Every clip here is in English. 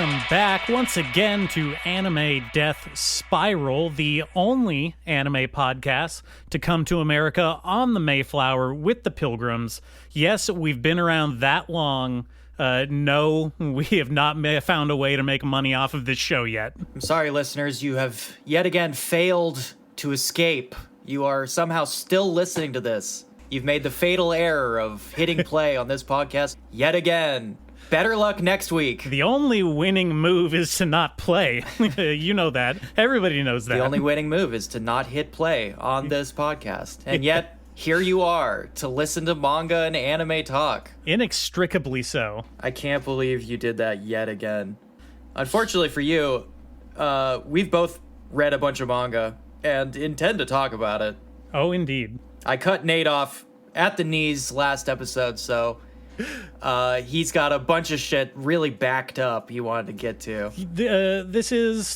welcome back once again to Anime Death Spiral, the only anime podcast to come to America on the Mayflower with the Pilgrims. Yes, we've been around that long. No, we have not found a way to make money off of this show yet. I'm sorry, listeners, you have yet again failed to escape. You are somehow still listening to this. You've made the fatal error of hitting play on this podcast yet again. Better luck next week. The only winning move is to not play. You know that. Everybody knows that. The only winning move is to not hit play on this podcast. And yet, here you are to listen to manga and anime talk. Inextricably so. I can't believe you did that yet again. Unfortunately for you, we've both read a bunch of manga and intend to talk about it. Oh, indeed. I cut Nate off at the knees last episode, so he's got a bunch of shit really backed up he wanted to get to.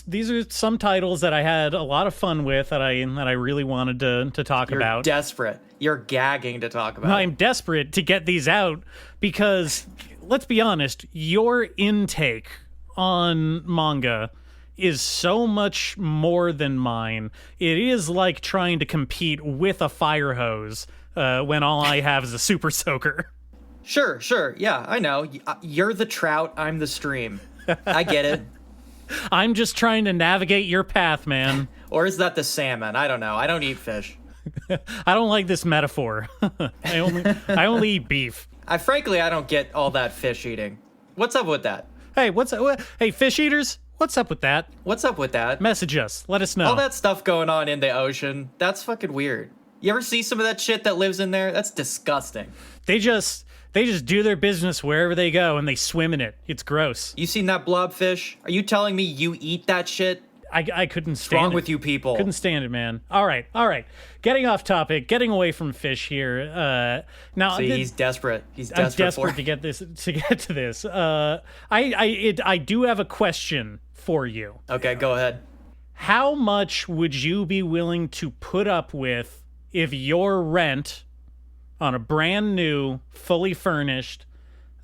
These are some titles that I had a lot of fun with that I really wanted to talk about. You're desperate. You're gagging to talk about. I'm desperate to get these out because, let's be honest, your intake on manga is so much more than mine. It is like trying to compete with a fire hose when all I have is a super soaker. Sure. Yeah, I know. You're the trout, I'm the stream. I get it. I'm just trying to navigate your path, man. Or is that the salmon? I don't know. I don't eat fish. I don't like this metaphor. I only eat beef. Frankly, I don't get all that fish eating. What's up with that? Hey, hey, fish eaters? What's up with that? What's up with that? Message us. Let us know. All that stuff going on in the ocean, that's fucking weird. You ever see some of that shit that lives in there? That's disgusting. They just do their business wherever they go, and they swim in it. It's gross. You seen that blobfish? Are you telling me you eat that shit? I couldn't stand it. What's wrong with you people? Couldn't stand it, man. All right. Getting off topic, getting away from fish here. Now, see, he's desperate. I'm desperate to get to this. I do have a question for you. Okay, go ahead. How much would you be willing to put up with if your rent on a brand new, fully furnished,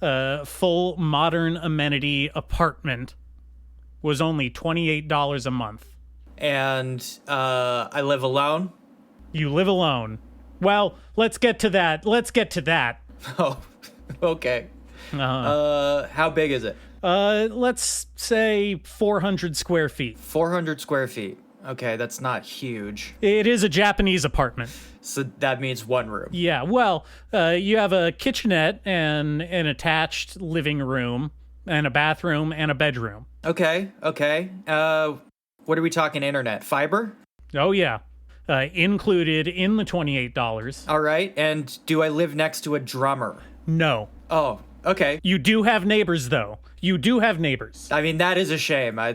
full modern amenity apartment was only $28 a month? And I live alone? You live alone. Well, let's get to that. Oh, okay. How big is it? Let's say 400 square feet. 400 square feet. Okay, that's not huge. It is a Japanese apartment. So that means one room. Yeah, well, you have a kitchenette and an attached living room and a bathroom and a bedroom. Okay. What are we talking, internet? Fiber? Oh, yeah. Included in the $28. All right, and do I live next to a drummer? No. Oh, okay. You do have neighbors, though. You do have neighbors. I mean, that is a shame. I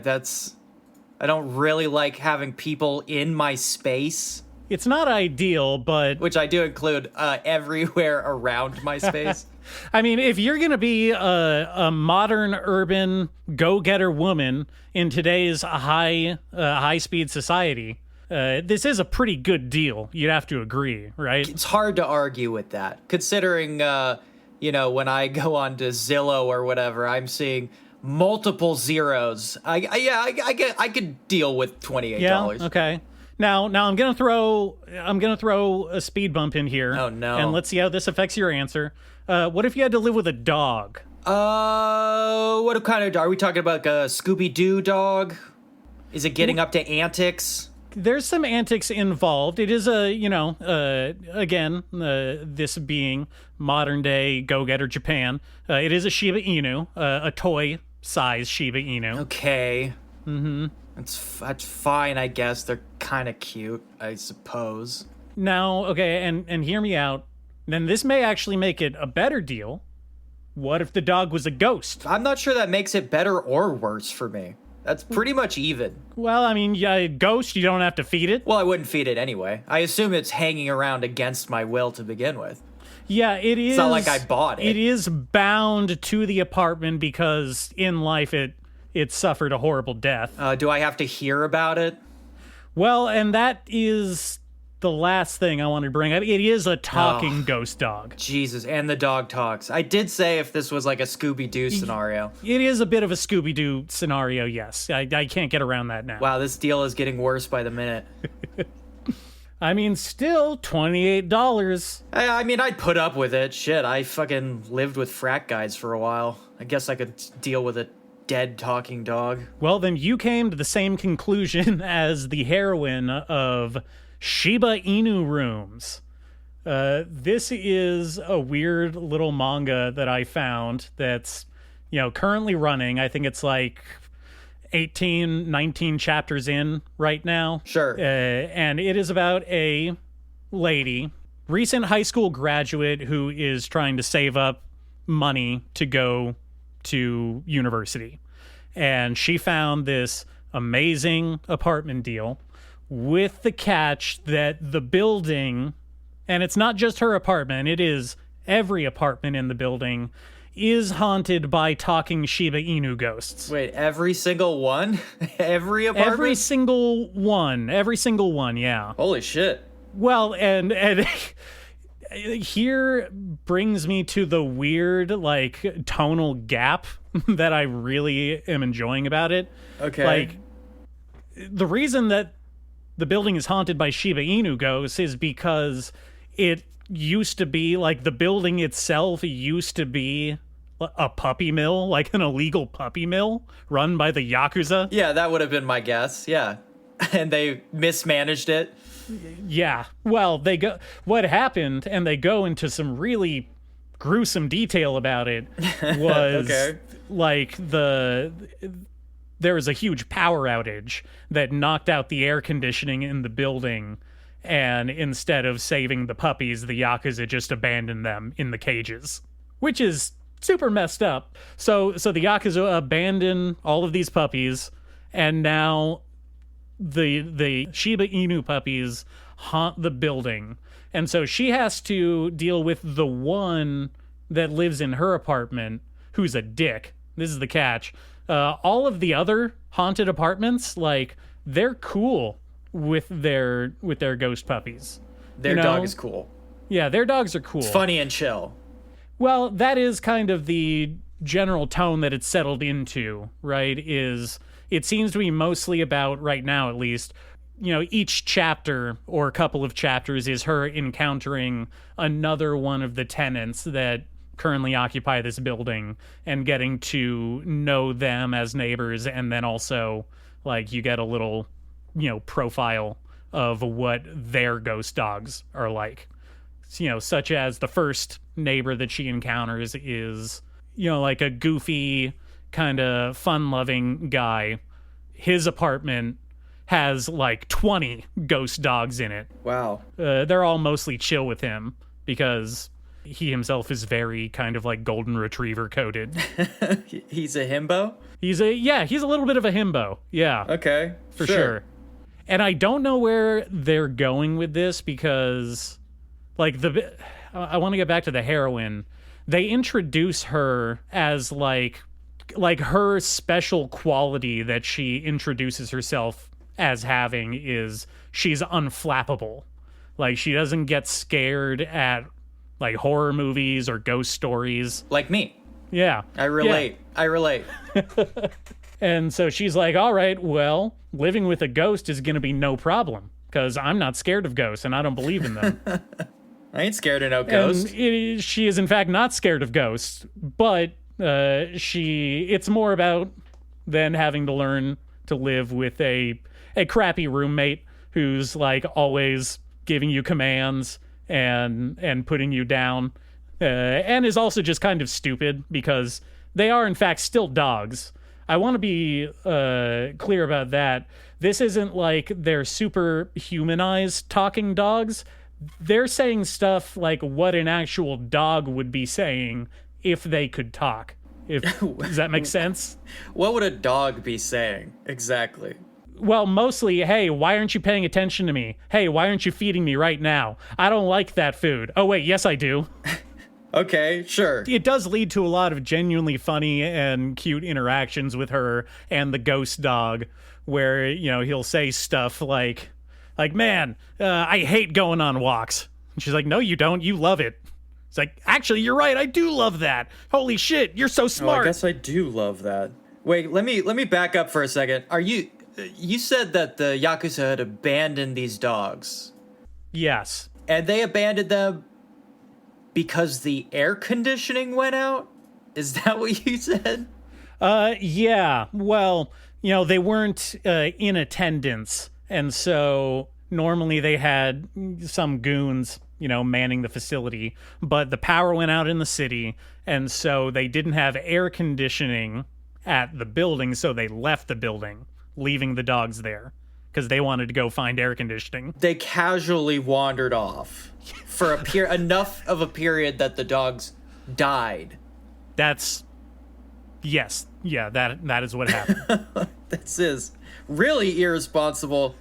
don't really like having people in my space. It's not ideal, but... Which I do include everywhere around my space. I mean, if you're going to be a modern, urban, go-getter woman in today's high-speed society, this is a pretty good deal. You'd have to agree, right? It's hard to argue with that, considering, when I go on to Zillow or whatever, I'm seeing multiple zeros. I could deal with $28. Yeah, okay. Now I'm gonna throw a speed bump in here. Oh no! And let's see how this affects your answer. What if you had to live with a dog? What kind of dog? Are we talking about like a Scooby-Doo dog? Is it getting up to antics? There's some antics involved. It is this being modern day go-getter Japan. It is a Shiba Inu, a toy-size Shiba Inu. Okay. Mm-hmm. That's fine, I guess. They're kind of cute, I suppose. Now, okay, and hear me out. Then this may actually make it a better deal. What if the dog was a ghost? I'm not sure that makes it better or worse for me. That's pretty much even. Well, I mean, ghost, you don't have to feed it. Well, I wouldn't feed it anyway. I assume it's hanging around against my will to begin with. Yeah, it is. It's not like I bought it. It is bound to the apartment because in life it suffered a horrible death. Do I have to hear about it? Well, and that is the last thing I want to bring up. It is a talking ghost dog. Jesus, and the dog talks. I did say if this was like a Scooby-Doo scenario. It is a bit of a Scooby-Doo scenario, yes. I can't get around that now. Wow, this deal is getting worse by the minute. I mean, still $28. I mean, I'd put up with it. Shit, I fucking lived with frat guys for a while. I guess I could deal with a dead talking dog. Well, then you came to the same conclusion as the heroine of Shiba Inu Rooms. This is a weird little manga that I found that's, currently running. I think it's like 18, 19 chapters in right now. Sure. And it is about a lady, recent high school graduate who is trying to save up money to go to university. And she found this amazing apartment deal with the catch that the building, and it's not just her apartment, it is every apartment in the building, is haunted by talking Shiba Inu ghosts. Wait, every single one? Every apartment? Every single one, yeah. Holy shit. Well, and here brings me to the weird, like, tonal gap that I really am enjoying about it. Okay. Like, the reason that the building is haunted by Shiba Inu ghosts is because it used to be, like, the building itself used to be a puppy mill, like an illegal puppy mill run by the Yakuza. Yeah, that would have been my guess, yeah. And they mismanaged it. Yeah. Well, what happened, and they go into some really gruesome detail about it, was Okay. like there was a huge power outage that knocked out the air conditioning in the building, and instead of saving the puppies, the Yakuza just abandoned them in the cages, which is super messed up. So the Yakuza abandon all of these puppies, and now the Shiba Inu puppies haunt the building. And so she has to deal with the one that lives in her apartment, who's a dick. This is the catch. All of the other haunted apartments, like, they're cool with their ghost puppies. Their dog is cool. Yeah, their dogs are cool. It's funny and chill. Well, that is kind of the general tone that it's settled into, right? It seems to be mostly about, right now at least, each chapter or a couple of chapters is her encountering another one of the tenants that currently occupy this building and getting to know them as neighbors. And then also, like, you get a little, profile of what their ghost dogs are like. Such as the first neighbor that she encounters is, like a goofy, kind of fun-loving guy. His apartment has like 20 ghost dogs in it. Wow. They're all mostly chill with him because he himself is very kind of like golden retriever coded. He's a himbo? He's a little bit of a himbo. Yeah. Okay. For sure. And I don't know where they're going with this because, like, I want to get back to the heroine. They introduce her as like her special quality that she introduces herself as having is she's unflappable. Like, she doesn't get scared at, like, horror movies or ghost stories. Like me. Yeah. I relate. And so she's like, all right, well, living with a ghost is going to be no problem because I'm not scared of ghosts and I don't believe in them. I ain't scared of no ghost. She is, in fact, not scared of ghosts, but it's more about then having to learn to live with a crappy roommate who's, like, always giving you commands and putting you down, and is also just kind of stupid because they are, in fact, still dogs. I want to be clear about that. This isn't like they're super humanized talking dogs. They're saying stuff like what an actual dog would be saying if they could talk. Does that make sense? What would a dog be saying exactly? Well, mostly, hey, why aren't you paying attention to me? Hey, why aren't you feeding me right now? I don't like that food. Oh, wait, yes, I do. Okay, sure. It does lead to a lot of genuinely funny and cute interactions with her and the ghost dog where, he'll say stuff like, Like, man, I hate going on walks. And she's like, no, you don't. You love it. It's like, actually, you're right. I do love that. Holy shit, you're so smart. Oh, I guess I do love that. Wait, let me back up for a second. You said that the Yakuza had abandoned these dogs. Yes. And they abandoned them because the air conditioning went out? Is that what you said? Yeah. Well, they weren't in attendance. And so normally they had some goons, manning the facility. But the power went out in the city. And so they didn't have air conditioning at the building. So they left the building, leaving the dogs there because they wanted to go find air conditioning. They casually wandered off for enough of a period that the dogs died. Yes. Yeah, that is what happened. This is really irresponsible,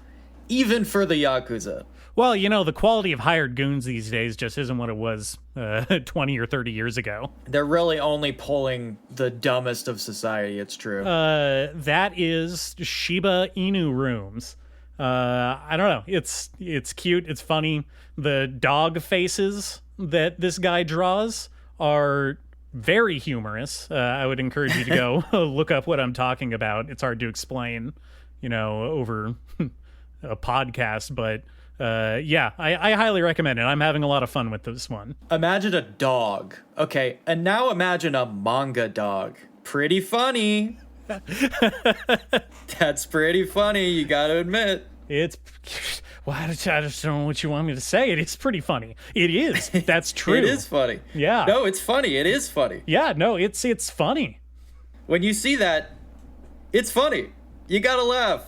even for the Yakuza. Well, the quality of hired goons these days just isn't what it was 20 or 30 years ago. They're really only pulling the dumbest of society, it's true. That is Shiba Inu Rooms. I don't know. It's cute. It's funny. The dog faces that this guy draws are very humorous. I would encourage you to go look up what I'm talking about. It's hard to explain, over a podcast, but yeah, I highly recommend it. I'm having a lot of fun with this one. Imagine a dog. Okay, and now imagine a manga dog. Pretty funny. That's pretty funny, you gotta admit. Well, I just don't know what you want me to say. It's pretty funny. It is. That's true. It is funny. Yeah. No, it's funny. It is funny. Yeah, no, it's funny. When you see that, it's funny. You gotta laugh.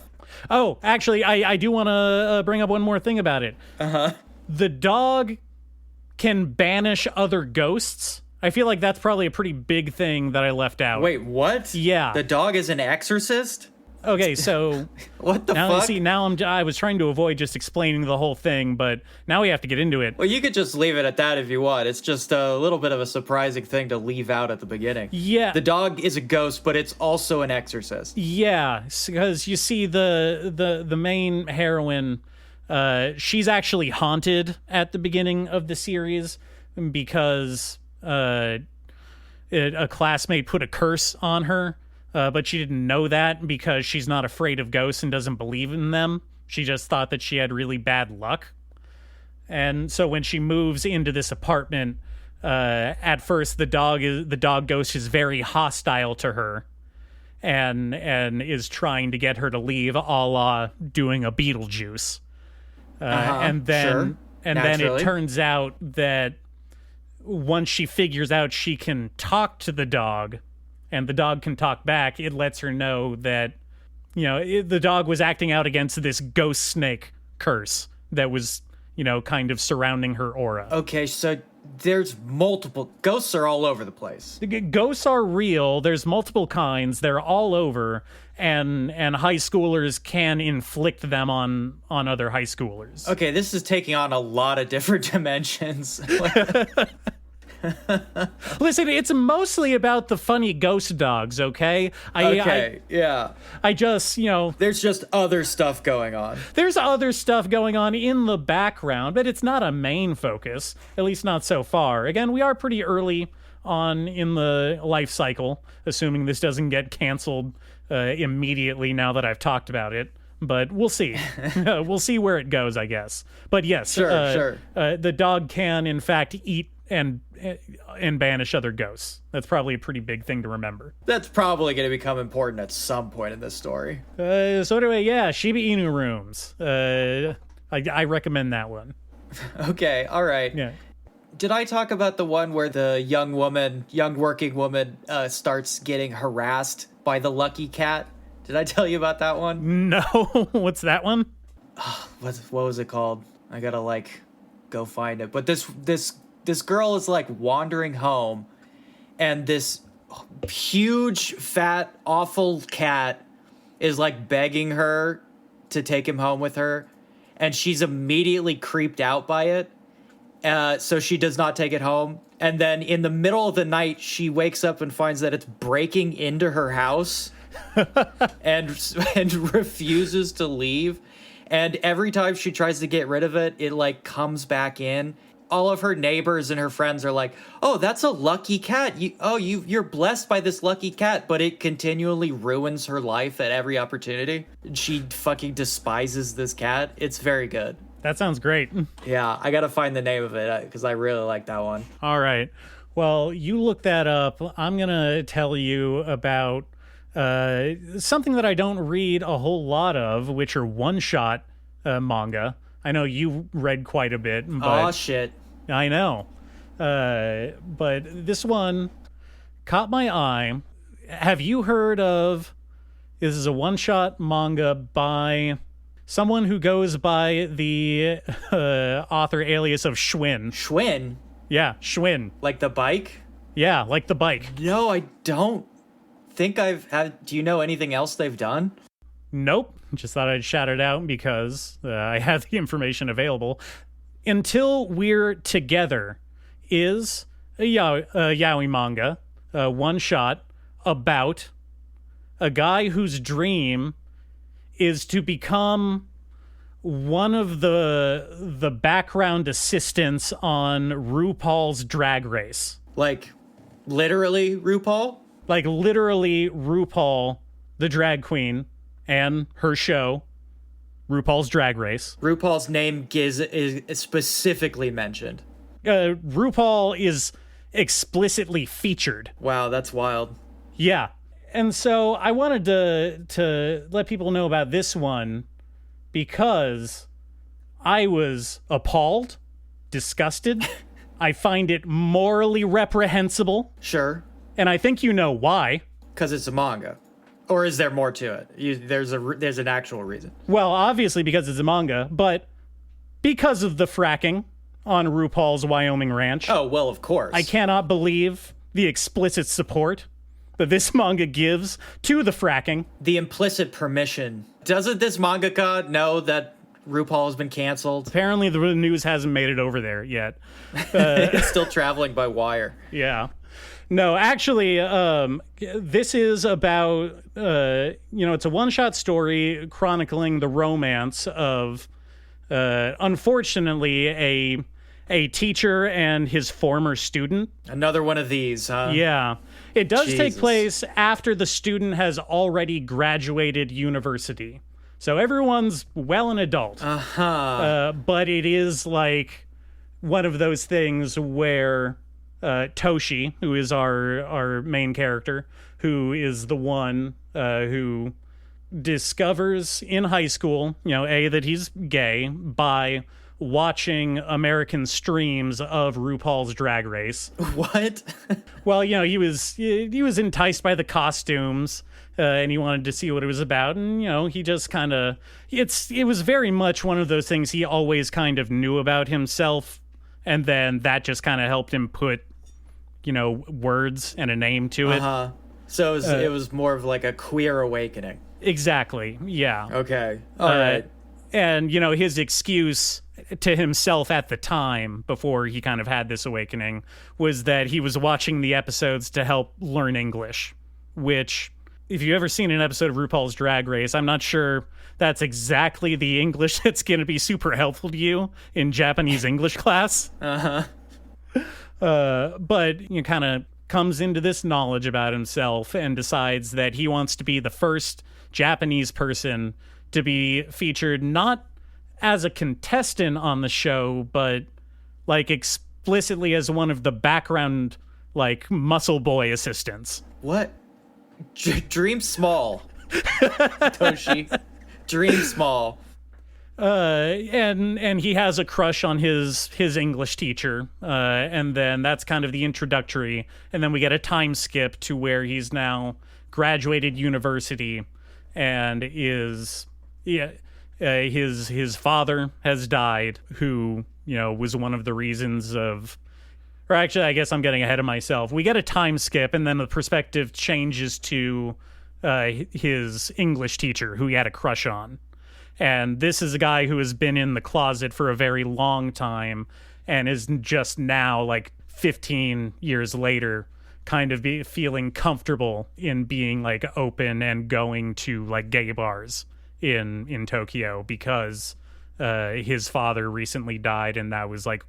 Oh, actually, I do want to bring up one more thing about it. Uh-huh. The dog can banish other ghosts. I feel like that's probably a pretty big thing that I left out. Wait, what? Yeah. The dog is an exorcist? Okay, so what the fuck? See, I was trying to avoid just explaining the whole thing, but now we have to get into it. Well, you could just leave it at that if you want. It's just a little bit of a surprising thing to leave out at the beginning. Yeah. The dog is a ghost, but it's also an exorcist. Yeah, because you see the main heroine, she's actually haunted at the beginning of the series because a classmate put a curse on her. But she didn't know that because she's not afraid of ghosts and doesn't believe in them. She just thought that she had really bad luck. And so when she moves into this apartment, at first the dog ghost is very hostile to her and is trying to get her to leave, a la doing a Beetlejuice. And then it turns out that once she figures out she can talk to the dog, and the dog can talk back, it lets her know that, the dog was acting out against this ghost snake curse that was, kind of surrounding her aura. Okay, so there's multiple... Ghosts are all over the place. Ghosts are real. There's multiple kinds. They're all over, and high schoolers can inflict them on other high schoolers. Okay, this is taking on a lot of different dimensions. Listen, it's mostly about the funny ghost dogs, okay? Yeah. I just, There's just other stuff going on. There's other stuff going on in the background, but it's not a main focus, at least not so far. Again, we are pretty early on in the life cycle, assuming this doesn't get canceled immediately now that I've talked about it. But we'll see. We'll see where it goes, I guess. But yes, sure. The dog can, in fact, eat and banish other ghosts. That's probably a pretty big thing to remember. That's probably going to become important at some point in this story. So anyway, yeah, Shiba Inu Rooms. I recommend that one. Okay, all right. Yeah. Did I talk about the one where the young working woman, starts getting harassed by the lucky cat? Did I tell you about that one? No. What's that one? What was it called? I gotta go find it. But this girl is wandering home, and this huge, fat, awful cat is begging her to take him home with her, and she's immediately creeped out by it. So she does not take it home. And then in the middle of the night, she wakes up and finds that it's breaking into her house and refuses to leave. And every time she tries to get rid of it, it like comes back in. All of her neighbors and her friends are like, "Oh, that's a lucky cat. You're blessed by this lucky cat," but it continually ruins her life at every opportunity. She fucking despises this cat. It's very good. That sounds great. Yeah, I gotta find the name of it because I really like that one. All right. Well, you look that up. I'm gonna tell you about something that I don't read a whole lot of, which are one-shot manga. I know you read quite a bit. But oh, shit. I know. But this one caught my eye. Have you heard of... This is a one-shot manga by someone who goes by the author alias of Schwinn. Schwinn? Yeah, Schwinn. Like the bike? Yeah, like the bike. No, I don't think I've had... Do you know anything else they've done? Nope. Just thought I'd shout it out because I have the information available. Until We're Together is a yaoi manga, one shot, about a guy whose dream is to become one of the background assistants on RuPaul's Drag Race. Like, literally RuPaul? Like, literally RuPaul, the drag queen, and her show, RuPaul's Drag Race. RuPaul's name is specifically mentioned. RuPaul is explicitly featured. Wow, that's wild. Yeah. And so I wanted to let people know about this one because I was appalled, disgusted. I find it morally reprehensible. Sure. And I think you know why. Because it's a manga. Or is there more to it? There's an actual reason. Well, obviously because it's a manga, but because of the fracking on RuPaul's Wyoming Ranch. Oh, well, of course. I cannot believe the explicit support that this manga gives to the fracking. The implicit permission. Doesn't this mangaka know that RuPaul has been canceled? Apparently the news hasn't made it over there yet. It's still traveling by wire. Yeah. No, actually, this is about, it's a one-shot story chronicling the romance of, unfortunately, a teacher and his former student. Another one of these, huh? Yeah. It does Jesus. take place after the student has already graduated university. So everyone's well an adult. Uh-huh. But it is like one of those things where... Toshi, who is our main character, who is the one who discovers in high school, that he's gay by watching American streams of RuPaul's Drag Race. What? Well, he was enticed by the costumes, and he wanted to see what it was about, and he just kind of it was very much one of those things he always kind of knew about himself. And then that just kind of helped him put, words and a name to it. Uh-huh. So it was more of like a queer awakening. Exactly. Yeah. Okay. All right. And, his excuse to himself at the time, before he kind of had this awakening, was that he was watching the episodes to help learn English, which, if you've ever seen an episode of RuPaul's Drag Race, I'm not sure that's exactly the English that's going to be super helpful to you in Japanese English class. Uh-huh. But kind of comes into this knowledge about himself and decides that he wants to be the first Japanese person to be featured not as a contestant on the show, but like explicitly as one of the background, like, muscle boy assistants. What? Dream small, Toshi. Dream small. And he has a crush on his English teacher, and then that's kind of the introductory, and then we get a time skip to where he's now graduated university, and his father has died, who was one of the reasons of. Or actually, I guess I'm getting ahead of myself. We get a time skip, and then the perspective changes to his English teacher, who he had a crush on. And this is a guy who has been in the closet for a very long time and is just now, like 15 years later, kind of feeling comfortable in being like open and going to like gay bars in Tokyo because his father recently died, and that was like,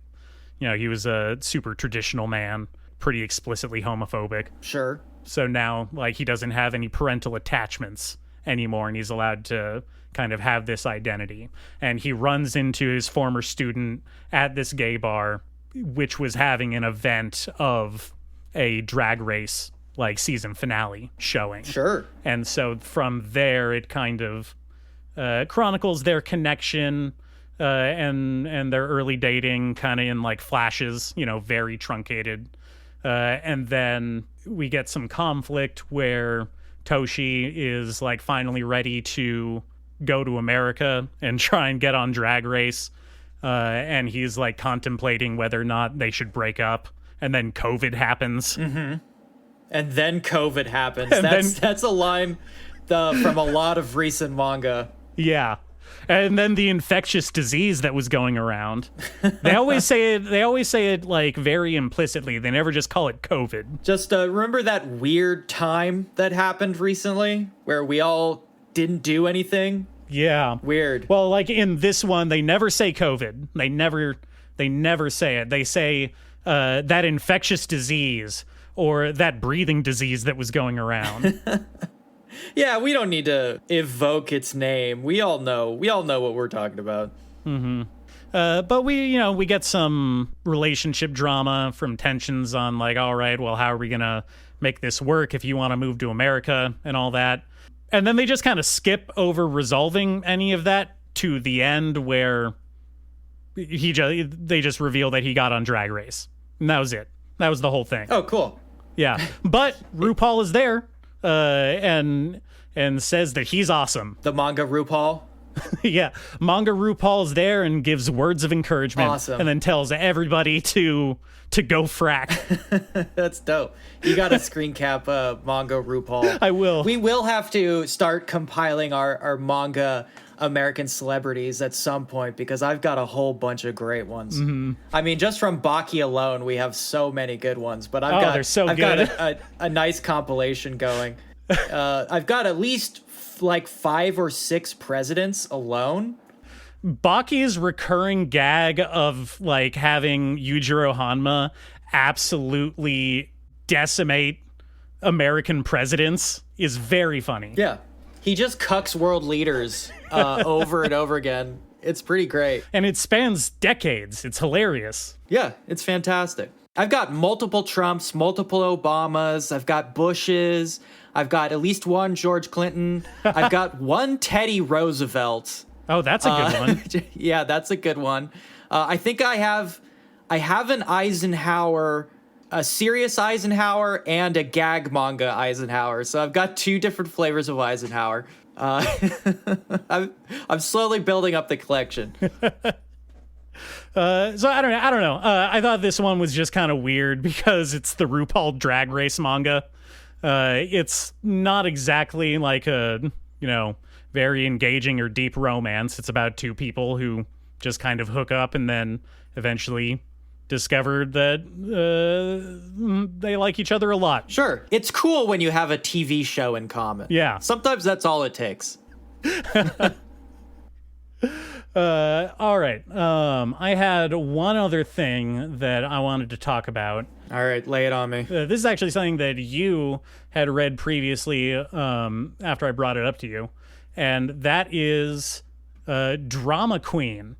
he was a super traditional man, pretty explicitly homophobic. Sure. So now, like, he doesn't have any parental attachments anymore, and he's allowed to kind of have this identity. And he runs into his former student at this gay bar, which was having an event of a drag race, like, season finale showing. Sure. And so from there, it kind of chronicles their connection and their early dating kind of in, like, flashes, very truncated. And then we get some conflict where Toshi is, like, finally ready to go to America and try and get on Drag Race. And he's, like, contemplating whether or not they should break up. And then COVID happens. Mm-hmm. And then COVID happens. That's a line from a lot of recent manga. Yeah. And then the infectious disease that was going around. They always say it like very implicitly. They never just call it COVID. Just remember that weird time that happened recently where we all didn't do anything? Yeah. Weird. Well, like in this one, they never say COVID. They never say it. They say that infectious disease or that breathing disease that was going around. Yeah, we don't need to evoke its name. We all know what we're talking about. Mm-hmm. But we get some relationship drama from tensions on, like, all right, well, how are we going to make this work if you want to move to America and all that? And then they just kind of skip over resolving any of that to the end where they just reveal that he got on Drag Race. And that was it. That was the whole thing. Oh, cool. Yeah. But RuPaul is there and says that he's awesome. The manga RuPaul? Yeah. Manga RuPaul's there and gives words of encouragement. Awesome. And then tells everybody to go frack. That's dope. You got to screen cap manga RuPaul. I will. We will have to start compiling our manga American celebrities at some point because I've got a whole bunch of great ones. Mm-hmm. I mean, just from Bocchi alone, we have so many good ones. But I've got a nice compilation going. I've got at least like 5 or 6 presidents alone. Bocchi's recurring gag of, like, having Yujiro Hanma absolutely decimate American presidents is very funny. Yeah. He just cucks world leaders over and over again. It's pretty great. And it spans decades. It's hilarious. Yeah, it's fantastic. I've got multiple Trumps, multiple Obamas. I've got Bushes. I've got at least one George Clinton. I've got one Teddy Roosevelt. Oh, that's a good one. Yeah, that's a good one. I think I have an Eisenhower, a serious Eisenhower, and a gag manga Eisenhower. So I've got 2 different flavors of Eisenhower. I'm slowly building up the collection. So I don't know. I thought this one was just kind of weird because it's the RuPaul Drag Race manga. It's not exactly like a, very engaging or deep romance. It's about 2 people who just kind of hook up and then eventually discovered that they like each other a lot. Sure. It's cool when you have a TV show in common. Yeah. Sometimes that's all it takes. All right. I had one other thing that I wanted to talk about. All right, lay it on me. This is actually something that you had read previously after I brought it up to you, and that is Drama Queen.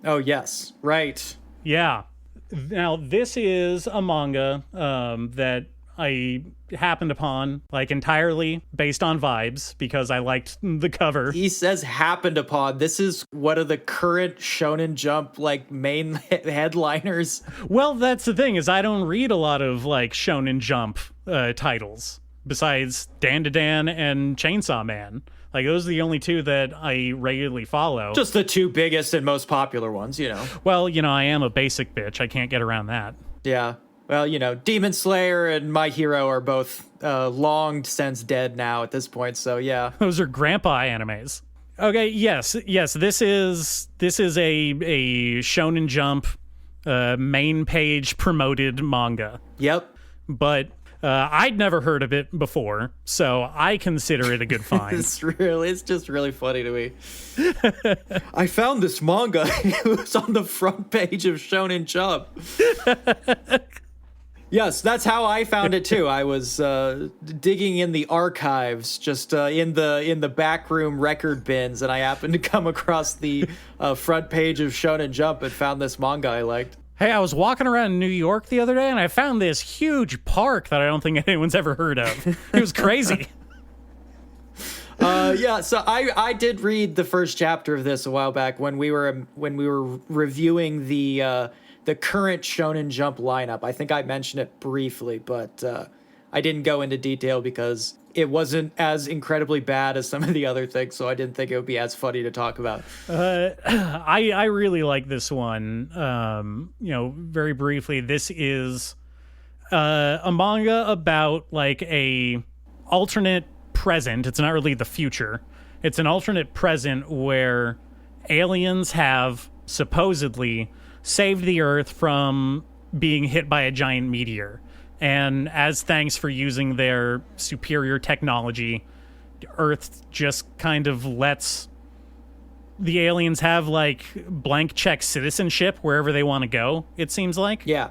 Oh, yes. Right. Yeah. Now, this is a manga that I happened upon, like, entirely based on vibes because I liked the cover. He says happened upon. This is one of the current Shonen Jump, like, main headliners. Well, that's the thing, is I don't read a lot of, like, Shonen Jump titles besides Dan to Dan and Chainsaw Man. Like, those are the only 2 that I regularly follow. Just the 2 biggest and most popular ones, Well, I am a basic bitch. I can't get around that. Yeah. Well, Demon Slayer and My Hero are both long since dead now at this point, so yeah. Those are grandpa animes. Okay, yes, this is a Shonen Jump main page promoted manga. Yep. But I'd never heard of it before, so I consider it a good find. It's just really funny to me. I found this manga. It was on the front page of Shonen Jump. Yes, that's how I found it too. I was digging in the archives, just in the backroom record bins, and I happened to come across the front page of Shonen Jump and found this manga I liked. Hey, I was walking around New York the other day, and I found this huge park that I don't think anyone's ever heard of. It was crazy. So I did read the first chapter of this a while back when we were reviewing the current Shonen Jump lineup. I think I mentioned it briefly, but I didn't go into detail because it wasn't as incredibly bad as some of the other things, so I didn't think it would be as funny to talk about. I really like this one. Very briefly, this is a manga about like a alternate present. It's not really the future. It's an alternate present where aliens have supposedly saved the Earth from being hit by a giant meteor. And as thanks for using their superior technology, Earth just kind of lets the aliens have like blank check citizenship wherever they want to go, it seems like. Yeah.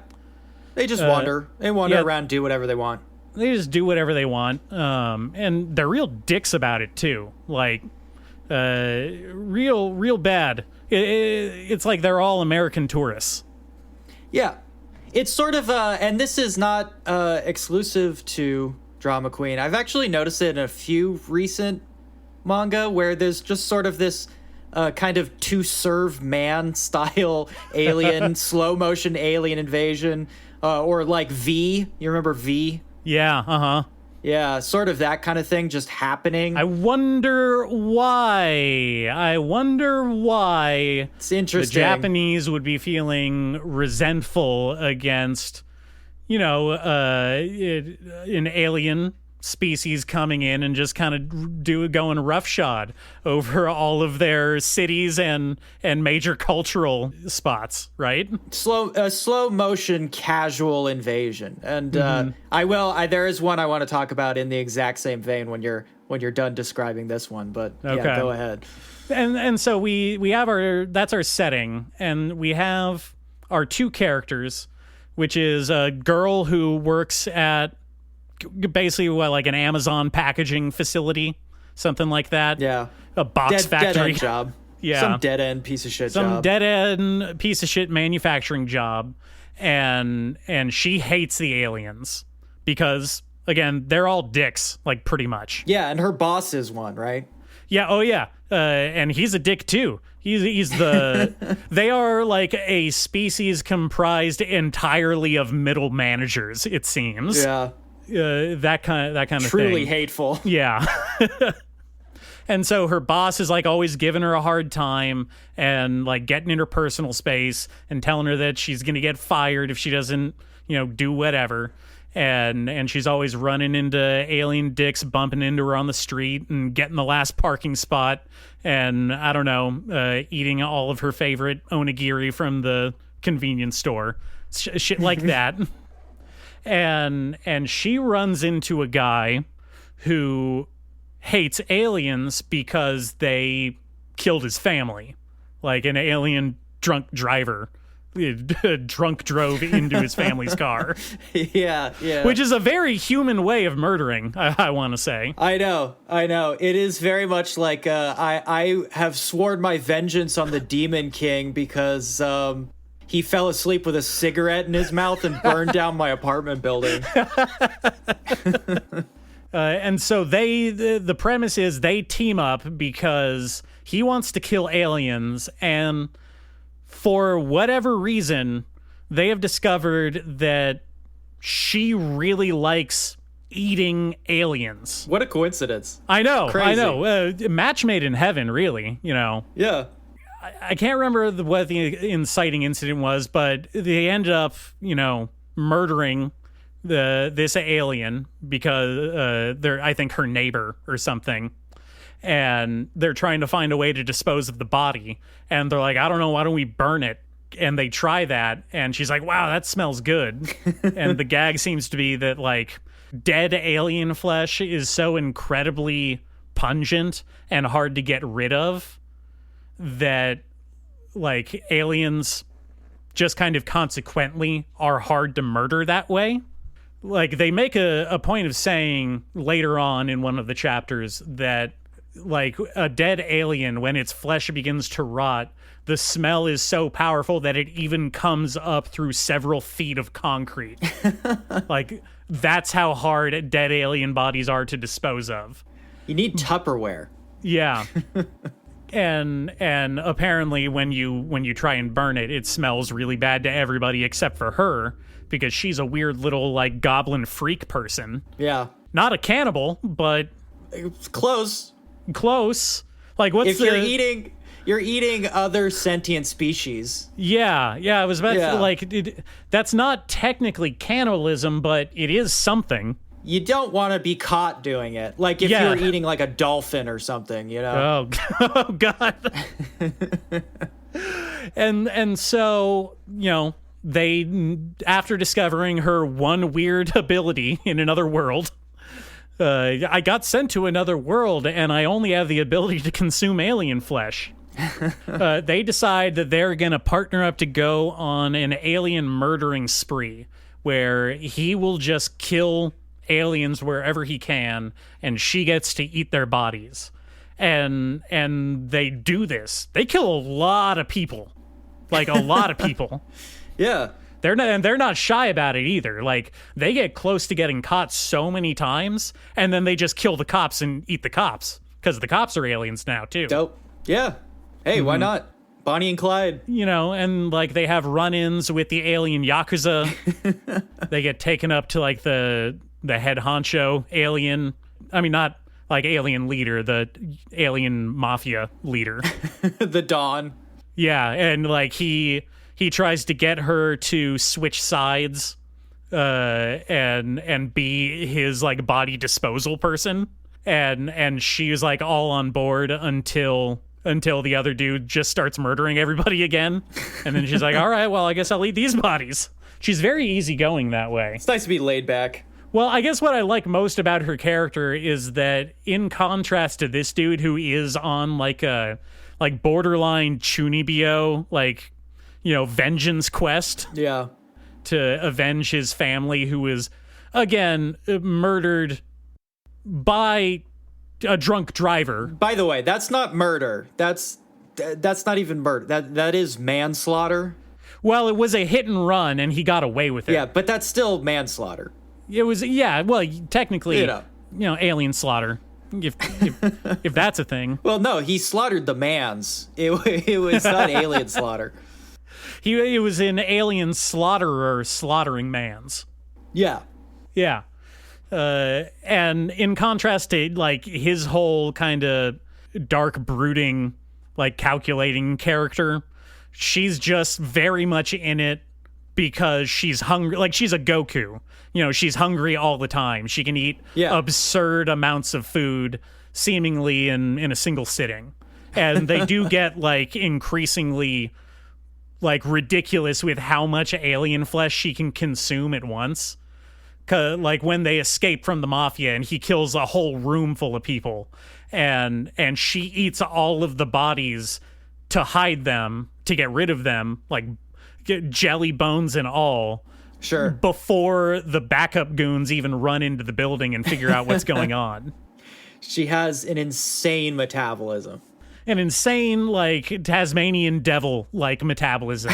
They just wander. They wander around, do whatever they want. They just do whatever they want. And they're real dicks about it too. Like, real bad. It's like they're all American tourists. Yeah. It's sort of, and this is not exclusive to Drama Queen. I've actually noticed it in a few recent manga where there's just sort of this kind of to serve man style alien, slow motion alien invasion, or like V. You remember V? Yeah, uh-huh. Yeah, sort of that kind of thing just happening. I wonder why. It's interesting. The Japanese would be feeling resentful against, an alien species coming in and just kind of going roughshod over all of their cities and major cultural spots, right? Slow motion casual invasion. And there is one I want to talk about in the exact same vein when you're done describing this one, but okay. Yeah, go ahead. And so we have that's our setting, and we have our two characters, which is a girl who works at basically like an Amazon packaging facility, something like that. Yeah. A box factory. Dead-end job. Yeah. Some dead-end piece of shit job. Some dead-end piece of shit manufacturing job. And she hates the aliens because, again, they're all dicks, like, pretty much. Yeah, and her boss is one, right? Yeah, oh yeah. And he's a dick, too. He's the... They are, like, a species comprised entirely of middle managers, it seems. Yeah. That kind of thing. Truly hateful. Yeah. And so her boss is like always giving her a hard time and like getting in her personal space and telling her that she's going to get fired if she doesn't, do whatever. And she's always running into alien dicks, bumping into her on the street and getting the last parking spot. And I don't know, eating all of her favorite onigiri from the convenience store. Shit like that. And she runs into a guy who hates aliens because they killed his family. Like an alien drunk driver drunk drove into his family's car. Yeah. Which is a very human way of murdering, I want to say. I know. It is very much like I have sworn my vengeance on the Demon King because... he fell asleep with a cigarette in his mouth and burned down my apartment building. And so the premise is they team up because he wants to kill aliens, and for whatever reason, they have discovered that she really likes eating aliens. What a coincidence. I know. Crazy. I know. Match made in heaven, really, Yeah. I can't remember what the inciting incident was, but they ended up, murdering this alien because they're, I think, her neighbor or something. And they're trying to find a way to dispose of the body. And they're like, I don't know, why don't we burn it? they try that, and she's like, wow, that smells good. And the gag seems to be that, like, dead alien flesh is so incredibly pungent and hard to get rid of that, like, aliens just kind of consequently are hard to murder that way. Like, they make a point of saying later on in one of the chapters that, like, a dead alien, when its flesh begins to rot, the smell is so powerful that it even comes up through several feet of concrete. Like, that's how hard dead alien bodies are to dispose of. You need Tupperware. Yeah. and apparently when you try and burn it, it smells really bad to everybody except for her, because she's a weird little, like, goblin freak person. Yeah. Not a cannibal, but It's close. Like, what's if you're eating other sentient species. Yeah, I was about to, like, that's not technically cannibalism, but it is something. You don't want to be caught doing it. Like, if you're eating, like, a dolphin or something, you know? Oh God. And so, you know, they, after discovering her one weird ability in another world, I got sent to another world, and I only have the ability to consume alien flesh. They decide that they're going to partner up to go on an alien murdering spree, where he will just kill aliens wherever he can, and she gets to eat their bodies. And they do this. They kill a lot of people. Like, a lot of people. Yeah. They're not shy about it either. Like, they get close to getting caught so many times, and then they just kill the cops and eat the cops, because the cops are aliens now too. Dope. Yeah. Hey, why not? Bonnie and Clyde. You know, and, like, they have run-ins with the alien Yakuza. They get taken up to, like, the head honcho alien. I mean, not, like, alien leader, the alien mafia leader. The Dawn. Yeah, and, like, he tries to get her to switch sides and be his, like, body disposal person. And she's, like, all on board until the other dude just starts murdering everybody again. And then she's like, all right, well, I guess I'll eat these bodies. She's very easygoing that way. It's nice to be laid back. Well, I guess what I like most about her character is that, in contrast to this dude who is on, like, a, like, borderline Chunibyo, like, you know, vengeance quest. Yeah. To avenge his family, who is, again, murdered by a drunk driver. By the way, that's not murder. That's not even murder. That is manslaughter. Well, it was a hit and run, and he got away with it. Yeah, but that's still manslaughter. It was, yeah. Well, technically, you know, alien slaughter, if that's a thing. Well, no, he slaughtered the mans. It was not alien slaughter. He was an alien slaughterer slaughtering mans. Yeah. Yeah. And in contrast to, like, his whole kind of dark, brooding, like, calculating character, she's just very much in it because she's hungry. Like, she's a Goku. You know, she's hungry all the time. She can eat absurd amounts of food, seemingly in a single sitting. And they do get, like, increasingly, like, ridiculous with how much alien flesh she can consume at once. Like, when they escape from the mafia and he kills a whole room full of people, and she eats all of the bodies to hide them, to get rid of them, like, jelly bones and all. Sure. Before the backup goons even run into the building and figure out what's going on. She has an insane metabolism. An insane, like, Tasmanian devil, like, metabolism.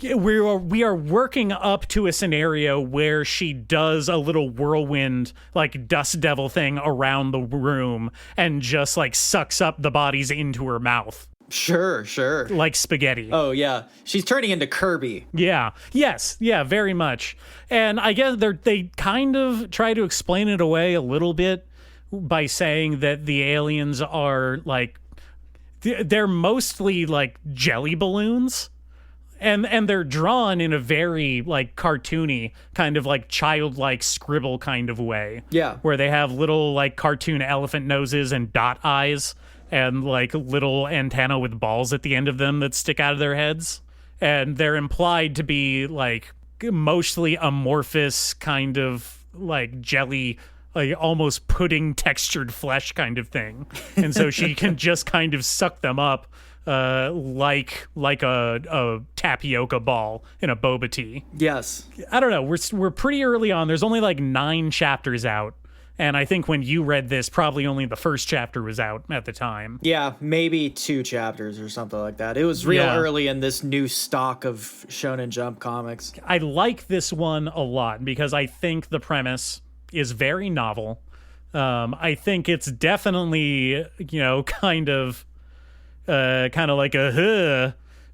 We are working up to a scenario where she does a little whirlwind, like, dust devil thing around the room and just, like, sucks up the bodies into her mouth. Sure. Like spaghetti. Oh, yeah. She's turning into Kirby. Yeah. Yes. Yeah, very much. And I guess they kind of try to explain it away a little bit by saying that the aliens are, like, they're mostly, like, jelly balloons. And they're drawn in a very, like, cartoony, kind of, like, childlike scribble kind of way. Yeah. Where they have little, like, cartoon elephant noses and dot eyes and, like, little antenna with balls at the end of them that stick out of their heads. and they're implied to be like mostly amorphous, kind of like jelly, like almost pudding textured flesh kind of thing. And so she can just kind of suck them up like a tapioca ball in a boba tea. Yes. I don't know. We're pretty early on. There's only like 9 chapters out. And I think when you read this, probably only the first chapter was out at the time. Yeah, maybe 2 chapters or something like that. It was real early in this new stock of Shonen Jump comics. I like this one a lot because I think the premise is very novel. I think it's definitely, kind of like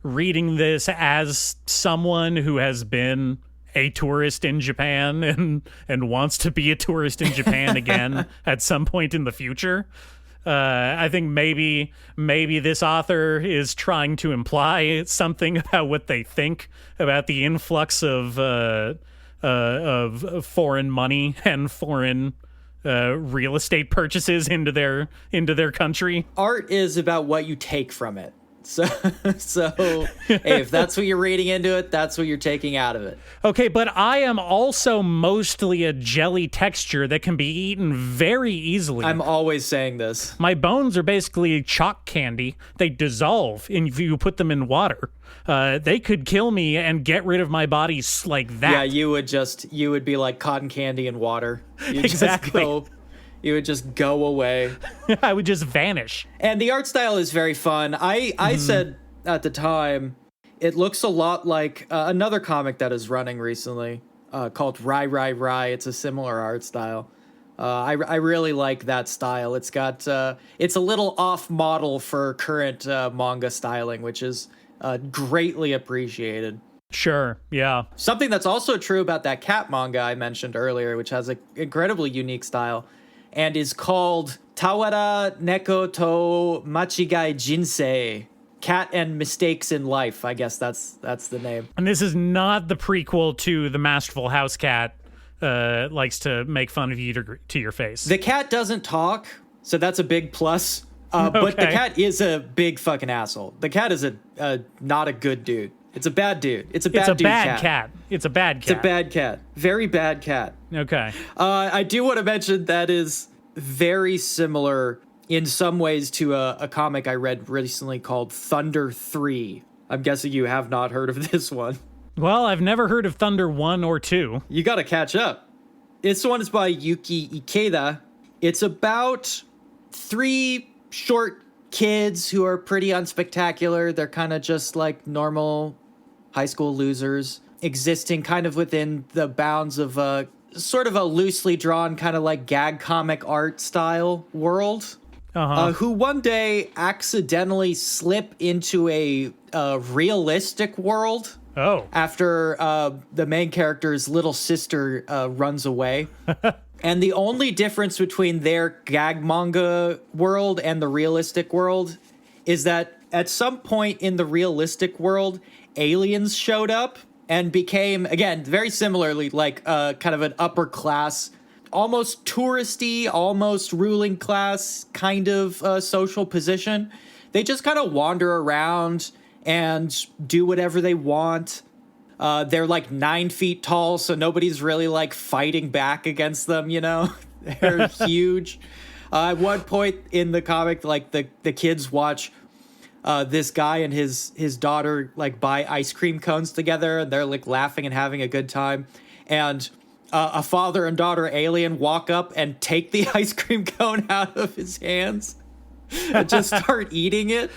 reading this as someone who has been a tourist in Japan and wants to be a tourist in Japan again at some point in the future. I think maybe this author is trying to imply something about what they think about the influx of foreign money and foreign real estate purchases into their country. Art is about what you take from it. So hey, if that's what you're reading into it, that's what you're taking out of it. Okay, but I am also mostly a jelly texture that can be eaten very easily. I'm always saying this. My bones are basically chalk candy. They dissolve if you put them in water. They could kill me and get rid of my body like that. Yeah, you would be like cotton candy in water. Exactly. You would just go away. I would just vanish. And the art style is very fun. I said at the time, it looks a lot like another comic that is running recently called Rai Rai Rai. It's a similar art style. I really like that style. It's got it's a little off model for current manga styling, which is greatly appreciated. Sure, yeah. Something that's also true about that cat manga I mentioned earlier, which has an incredibly unique style, and is called Tawara Neko to Machigai Jinsei. Cat and Mistakes in Life. I guess that's the name. And this is not the prequel to The Masterful House Cat likes to make fun of you to your face. The cat doesn't talk, so that's a big plus. But the cat is a big fucking asshole. The cat is not a good dude. It's a bad dude. It's a bad cat. It's a bad cat. It's a bad cat. Very bad cat. Okay. I do want to mention that is very similar in some ways to a comic I read recently called Thunder 3. I'm guessing you have not heard of this one. Well, I've never heard of Thunder 1 or 2. You got to catch up. This one is by Yuki Ikeda. It's about 3 short kids who are pretty unspectacular. They're kind of just like normal high school losers existing kind of within the bounds of a sort of a loosely drawn kind of like gag comic art style world. Who one day accidentally slip into a realistic world. Oh. After the main character's little sister runs away. And the only difference between their gag manga world and the realistic world is that at some point in the realistic world, aliens showed up and became, again, very similarly, like kind of an upper class, almost touristy, almost ruling class kind of social position. They just kind of wander around and do whatever they want. They're like 9 feet tall, so nobody's really like fighting back against them, you know? They're huge. At one point in the comic, like the kids watch this guy and his daughter like buy ice cream cones together, and they're like laughing and having a good time. And a father and daughter alien walk up and take the ice cream cone out of his hands and just start eating it.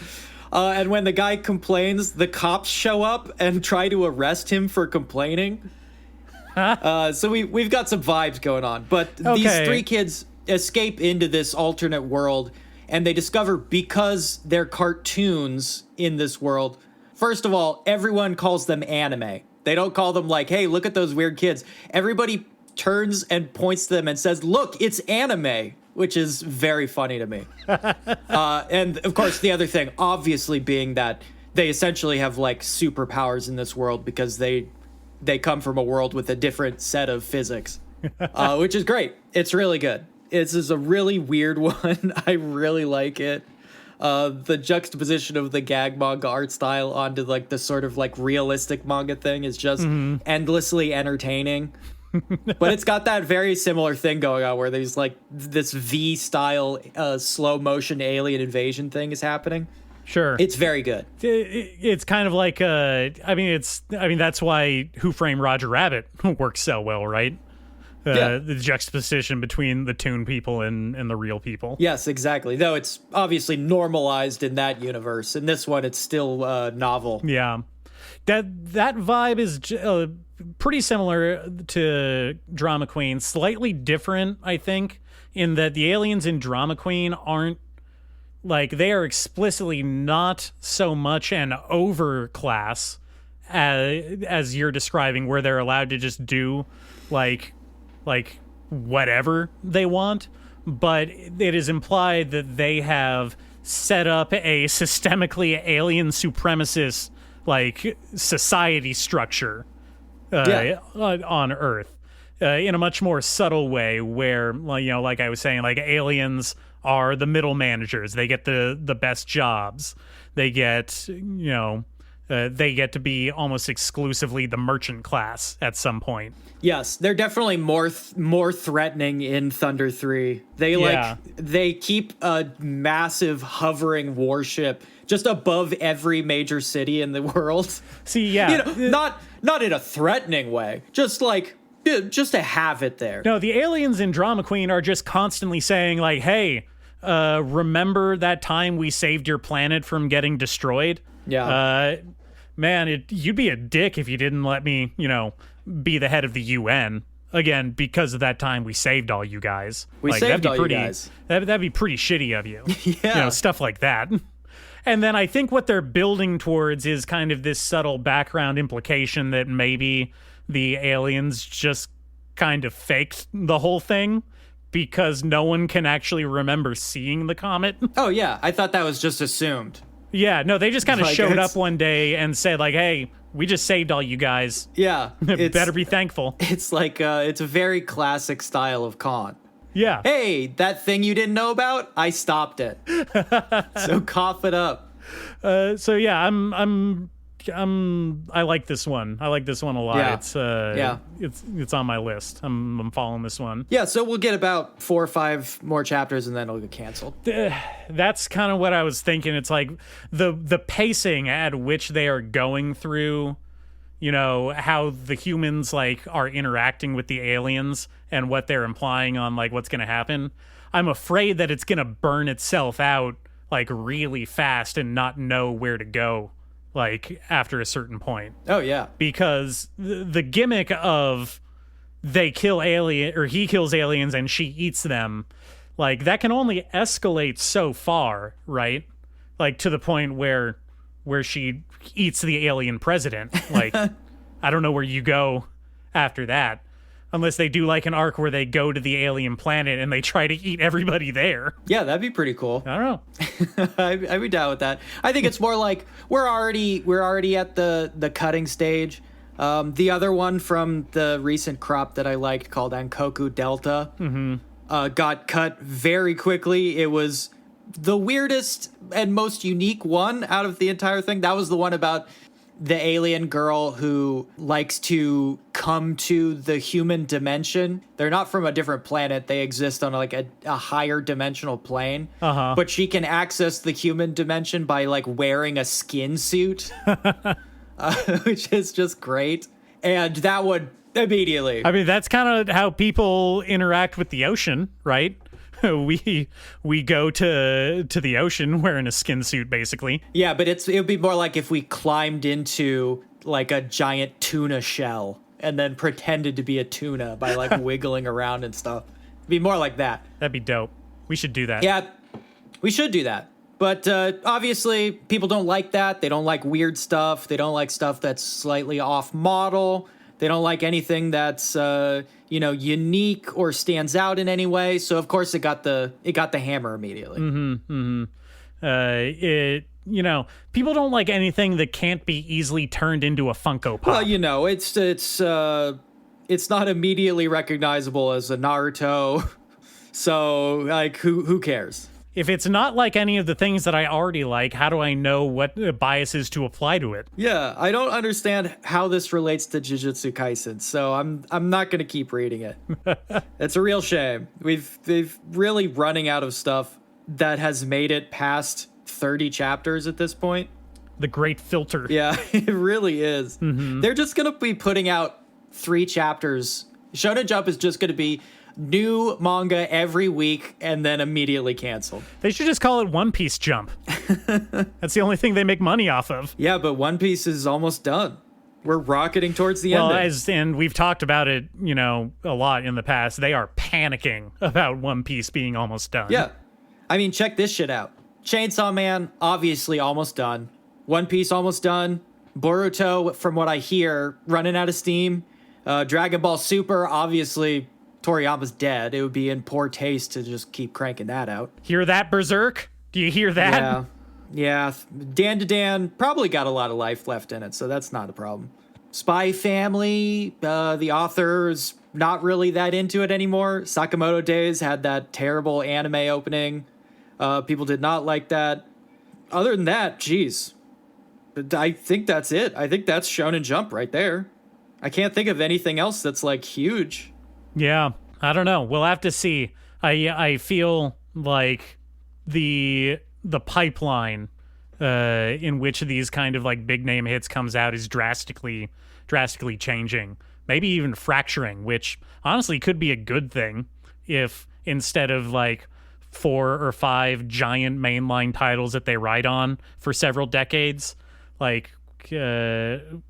And when the guy complains, the cops show up and try to arrest him for complaining. So we've got some vibes going on. But these 3 kids escape into this alternate world, and they discover because they're cartoons in this world, first of all, everyone calls them anime. They don't call them like, hey, look at those weird kids. Everybody turns and points to them and says, look, it's anime. Which is very funny to me. And of course, the other thing, obviously, being that they essentially have like superpowers in this world because they come from a world with a different set of physics, which is great. It's really good. This is a really weird one. I really like it. The juxtaposition of the gag manga art style onto like the sort of like realistic manga thing is just endlessly entertaining. But it's got that very similar thing going on where there's like this V style slow motion alien invasion thing is happening. Sure. It's very good. It's kind of like that's why Who Framed Roger Rabbit works so well, right? The juxtaposition between the toon people and the real people. Yes, exactly. Though it's obviously normalized in that universe. In this one, it's still novel. Yeah. That vibe is pretty similar to Drama Queen. Slightly different, I think, in that the aliens in Drama Queen aren't, like, they are explicitly not so much an overclass as you're describing, where they're allowed to just do, like whatever they want, but it is implied that they have set up a systemically alien supremacist like society structure on Earth in a much more subtle way, where, you know, like I was saying, like aliens are the middle managers. They get the best jobs. They get, you know, they get to be almost exclusively the merchant class at some point. Yes, they're definitely more threatening in Thunder 3. They keep a massive hovering warship just above every major city in the world. See, yeah. You know, not in a threatening way, just to have it there. No, the aliens in Drama Queen are just constantly saying, like, hey, remember that time we saved your planet from getting destroyed? Yeah. Man, you'd be a dick if you didn't let me, you know, be the head of the UN. Again, because of that time we saved all you guys. We saved all you guys. That'd be pretty shitty of you. Yeah. You know, stuff like that. And then I think what they're building towards is kind of this subtle background implication that maybe the aliens just kind of faked the whole thing because no one can actually remember seeing the comet. Oh, yeah. I thought that was just assumed. Yeah, no, they just kind of showed up one day and said, like, hey, we just saved all you guys. Yeah. Better be thankful. It's like, it's a very classic style of con. Yeah. Hey, that thing you didn't know about? I stopped it. So cough it up. So yeah, I like this one. I like this one a lot. Yeah. It's on my list. I'm following this one. Yeah, so we'll get about 4 or 5 more chapters and then it'll get canceled. That's kind of what I was thinking. It's like the pacing at which they are going through, you know, how the humans like are interacting with the aliens and what they're implying on like what's going to happen. I'm afraid that it's going to burn itself out like really fast and not know where to go, like after a certain point. Oh yeah, because the gimmick of he kills aliens and she eats them, like that can only escalate so far, right? Like to the point where she eats the alien president. Like I don't know where you go after that, unless they do like an arc where they go to the alien planet and they try to eat everybody there. Yeah, that'd be pretty cool. I don't know. I'd be down with that. I think it's more like we're already at the cutting stage. The other one from the recent crop that I liked called Ankoku Delta got cut very quickly. It was the weirdest and most unique one out of the entire thing. That was the one about the alien girl who likes to come to the human dimension. They're not from a different planet. They exist on like a higher dimensional plane. But she can access the human dimension by like wearing a skin suit, which is just great. And that would immediately. I mean, that's kind of how people interact with the ocean, right? We go to the ocean wearing a skin suit, basically. Yeah, but it would be more like if we climbed into like a giant tuna shell and then pretended to be a tuna by like wiggling around and stuff. It'd be more like that. That'd be dope. We should do that. Yeah, we should do that. But obviously, people don't like that. They don't like weird stuff. They don't like stuff that's slightly off model. They don't like anything that's unique or stands out in any way. So of course it got the hammer immediately. People don't like anything that can't be easily turned into a Funko Pop. Well, it's not immediately recognizable as a Naruto. So like who cares? if it's not like any of the things that I already like, how do I know what biases to apply to it? Yeah, I don't understand how this relates to Jujutsu Kaisen, so I'm not going to keep reading it. It's a real shame. We've really running out of stuff that has made it past 30 chapters at this point. The great filter. Yeah, it really is. Mm-hmm. They're just going to be putting out 3 chapters. Shonen Jump is just going to be new manga every week and then immediately canceled. They should just call it One Piece Jump. That's the only thing they make money off of. Yeah, but One Piece is almost done. We're rocketing towards the end. And we've talked about it, a lot in the past. They are panicking about One Piece being almost done. Yeah. I mean, check this shit out. Chainsaw Man, obviously almost done. One Piece almost done. Boruto, from what I hear, running out of steam. Dragon Ball Super, obviously Toriyama's dead. It would be in poor taste to just keep cranking that out. Hear that, Berserk? Do you hear that? Yeah. Dan to Dan probably got a lot of life left in it, so that's not a problem. Spy Family, the author's not really that into it anymore. Sakamoto Days had that terrible anime opening. People did not like that. Other than that, geez, I think that's it. I think that's Shonen Jump right there. I can't think of anything else that's like huge. Yeah, I don't know. We'll have to see. I feel like the pipeline in which these kind of like big name hits comes out is drastically changing. Maybe even fracturing, which honestly could be a good thing if instead of like 4 or 5 giant mainline titles that they ride on for several decades, like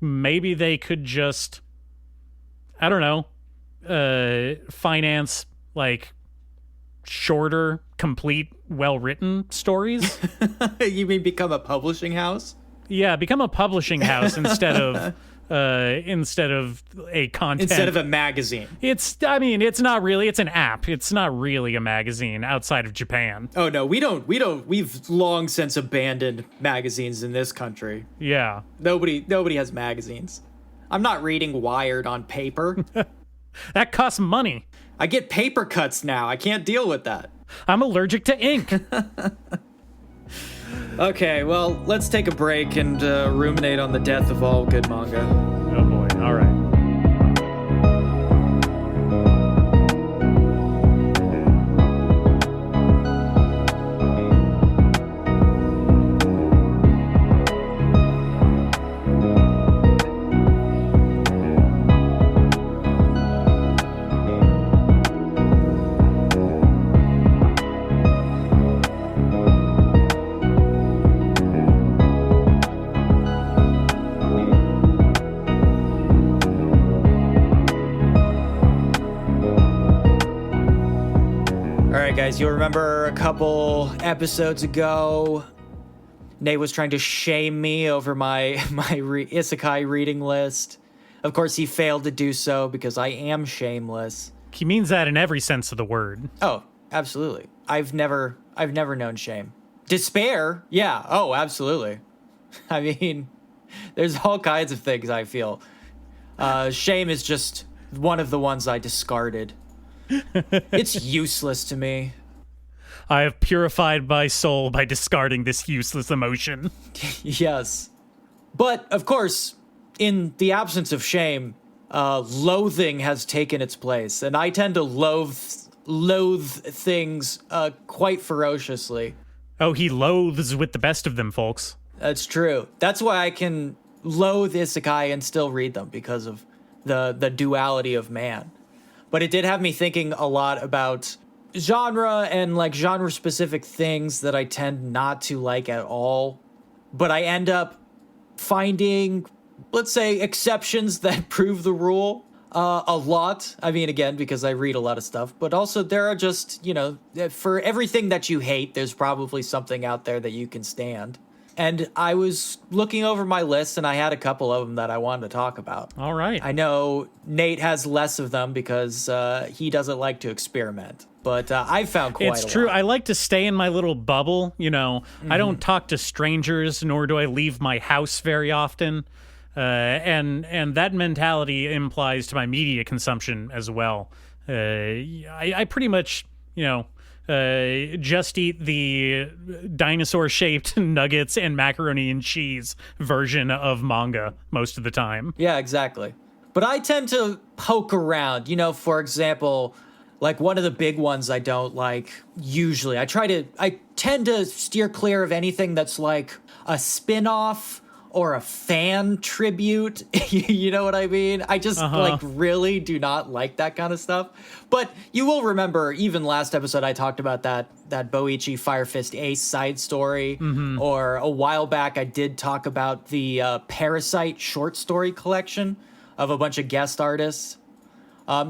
maybe they could just, I don't know, finance like shorter, complete, well-written stories. You mean become a publishing house? Yeah, become a publishing house instead of a content. Instead of a magazine. It's not really. It's an app. It's not really a magazine outside of Japan. Oh no, we've long since abandoned magazines in this country. Yeah. Nobody has magazines. I'm not reading Wired on paper. That costs money. I get paper cuts now. I can't deal with that. I'm allergic to ink. Okay, well, let's take a break and ruminate on the death of all good manga. Oh boy. All right. Guys, you'll remember a couple episodes ago, Nate was trying to shame me over my isekai reading list. Of course, he failed to do so because I am shameless. He means that in every sense of the word. Oh, absolutely. I've never known shame. Despair? Yeah. Oh, absolutely. I mean, there's all kinds of things I feel. Shame is just one of the ones I discarded. It's useless to me. I have purified my soul by discarding this useless emotion. Yes. But, of course, in the absence of shame, loathing has taken its place. And I tend to loathe things quite ferociously. Oh, he loathes with the best of them, folks. That's true. That's why I can loathe isekai and still read them, because of the duality of man. But it did have me thinking a lot about genre and like genre specific things that I tend not to like at all. But I end up finding, let's say, exceptions that prove the rule a lot. I mean, again, because I read a lot of stuff, but also there are just, for everything that you hate, there's probably something out there that you can stand. And I was looking over my list, and I had a couple of them that I wanted to talk about. All right. I know Nate has less of them because he doesn't like to experiment. But I've found quite a lot. It's true. I like to stay in my little bubble. I don't talk to strangers, nor do I leave my house very often. And that mentality implies to my media consumption as well. I pretty much, just eat the dinosaur-shaped nuggets and macaroni and cheese version of manga most of the time. Yeah, exactly. But I tend to poke around. For example, like one of the big ones I don't like usually. I tend to steer clear of anything that's like a spin-off or a fan tribute. You know what I mean? I just really do not like that kind of stuff. But you will remember, even last episode I talked about that Boichi Fire Fist Ace side story. Mm-hmm. Or a while back I did talk about the Parasite short story collection of a bunch of guest artists.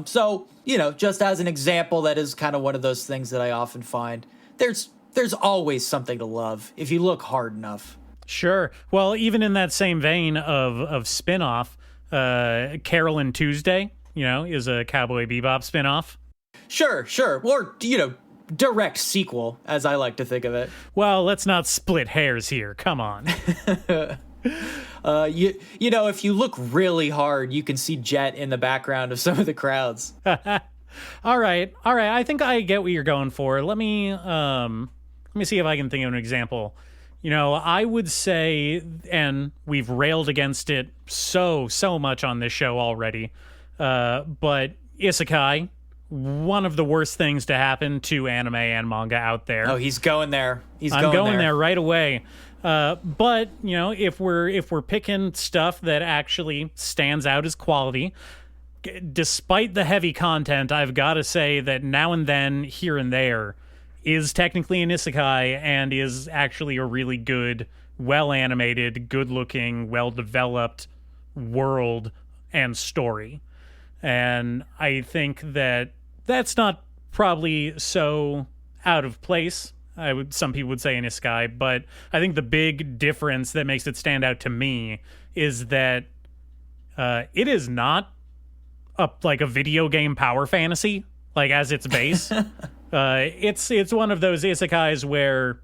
So, just as an example, that is kind of one of those things that I often find. There's always something to love if you look hard enough. Sure. Well, even in that same vein of spin-off, Carol and Tuesday, is a Cowboy Bebop spin-off. Sure. Or, direct sequel, as I like to think of it. Well, let's not split hairs here. Come on. If you look really hard, you can see Jet in the background of some of the crowds. All right. I think I get what you're going for. Let me see if I can think of an example. I would say, and we've railed against it so much on this show already, but isekai, one of the worst things to happen to anime and manga out there. Oh, he's going there. I'm going there right away. But if we're picking stuff that actually stands out as quality, despite the heavy content, I've got to say that now and then, here and there, is technically an isekai and is actually a really good, well-animated, good-looking, well-developed world and story. And I think that that's not probably so out of place. Some people would say an isekai, but I think the big difference that makes it stand out to me is that it is not like a video game power fantasy, like as its base. It's one of those isekais where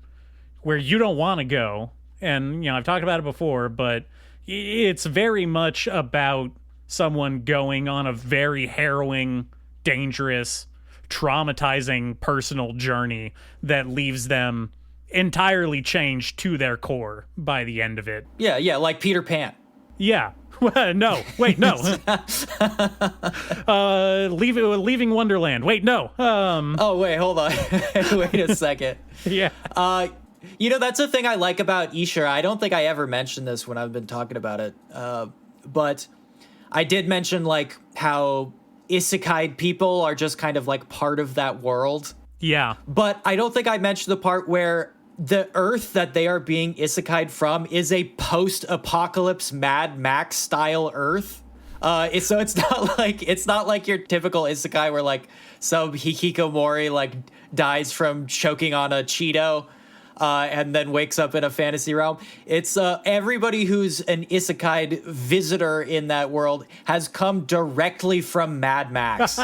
you don't want to go, and I've talked about it before, but it's very much about someone going on a very harrowing, dangerous, traumatizing personal journey that leaves them entirely changed to their core by the end of it. Yeah, like Peter Pan. Yeah. No. Wait, no. Leaving Wonderland. Wait, no. Oh, wait, hold on. Wait a second. Yeah. That's a thing I like about Ishura. I don't think I ever mentioned this when I've been talking about it. But I did mention, like, how isekai people are just kind of, like, part of that world. Yeah. But I don't think I mentioned the part where the Earth that they are being isekai'd from is a post-apocalypse Mad Max style Earth. So it's not like your typical isekai where like some hikikomori like dies from choking on a Cheeto and then wakes up in a fantasy realm. It's everybody who's an isekai visitor in that world has come directly from Mad Max.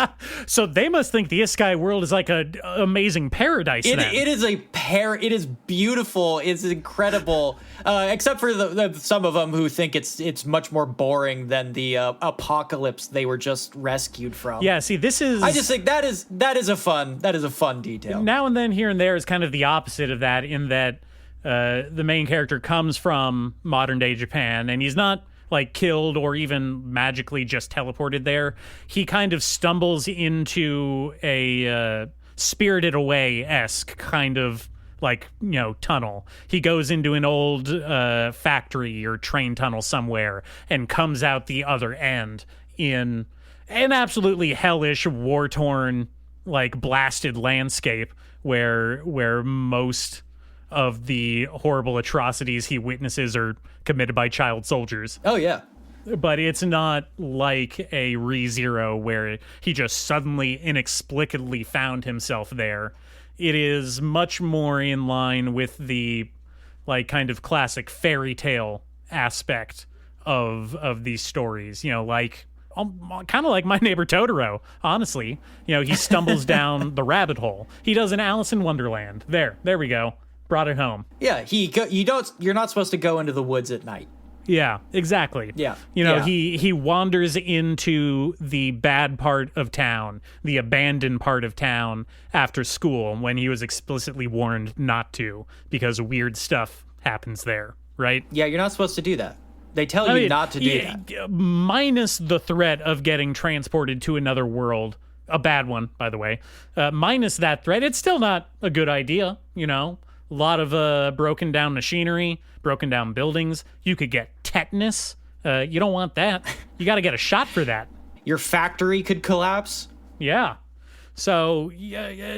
So they must think the isekai world is like a amazing paradise. It is it is beautiful. It's incredible. Except for the some of them who think it's much more boring than the apocalypse they were just rescued from. Yeah. See, this is. I just think that is a fun detail. Now and then, here and there, is kind of the opposite of that. In that the main character comes from modern day Japan, and he's not like killed or even magically just teleported there. He kind of stumbles into a Spirited Away-esque kind of like, tunnel. He goes into an old factory or train tunnel somewhere and comes out the other end in an absolutely hellish, war-torn, like blasted landscape where most of the horrible atrocities he witnesses are committed by child soldiers. Oh, yeah. But it's not like a ReZero where he just suddenly inexplicably found himself there. It is much more in line with the like kind of classic fairy tale aspect of these stories, like kind of like My Neighbor Totoro, honestly. He stumbles down the rabbit hole. He does an Alice in Wonderland. There we go. Brought it home. Yeah, you're not supposed to go into the woods at night. Yeah, exactly. Yeah. You know, Yeah. he wanders into the bad part of town, the abandoned part of town after school when he was explicitly warned not to because weird stuff happens there, right? Yeah, you're not supposed to do that. They tell you not to do that. Minus the threat of getting transported to another world, a bad one, by the way. Minus that threat, it's still not a good idea, you know? A lot of broken down machinery, broken down buildings. You could get tetanus. You don't want that. You got to get a shot for that. Your factory could collapse. Yeah. So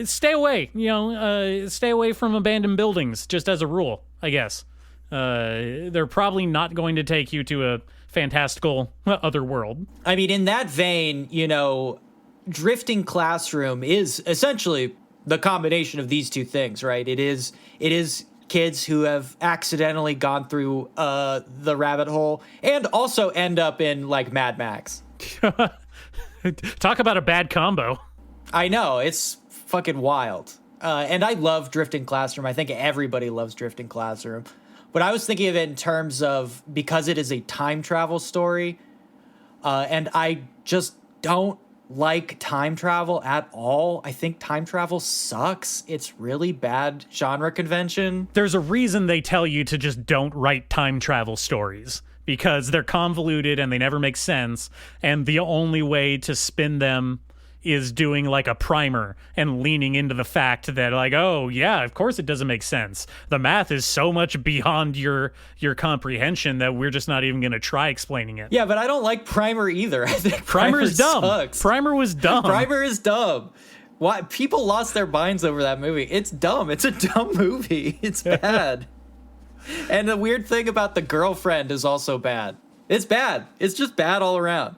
stay away. You know, stay away from abandoned buildings, just as a rule, I guess. They're probably not going to take you to a fantastical other world. I mean, in that vein, you know, Drifting Classroom is essentially the combination of these two things, right? It is kids who have accidentally gone through the rabbit hole and also end up in like Mad Max. Talk about a bad combo. I know, it's fucking wild. And I love Drifting Classroom. I think everybody loves Drifting Classroom. But I was thinking of it in terms of because it is a time travel story, and I just don't like time travel at all. I think time travel sucks. It's really bad genre convention. There's a reason they tell you to just don't write time travel stories, because they're convoluted and they never make sense, and the only way to spin them is doing like a primer and leaning into the fact that like, oh yeah, of course it doesn't make sense. The math is so much beyond your comprehension that we're just not even going to try explaining it. Yeah, but I don't like primer either. I think Primer is dumb. Sucks. Primer was dumb. Primer is dumb. Why people lost their minds over that movie? It's dumb. It's a dumb movie. It's bad. And the weird thing about the girlfriend is also bad. It's bad. It's just bad all around.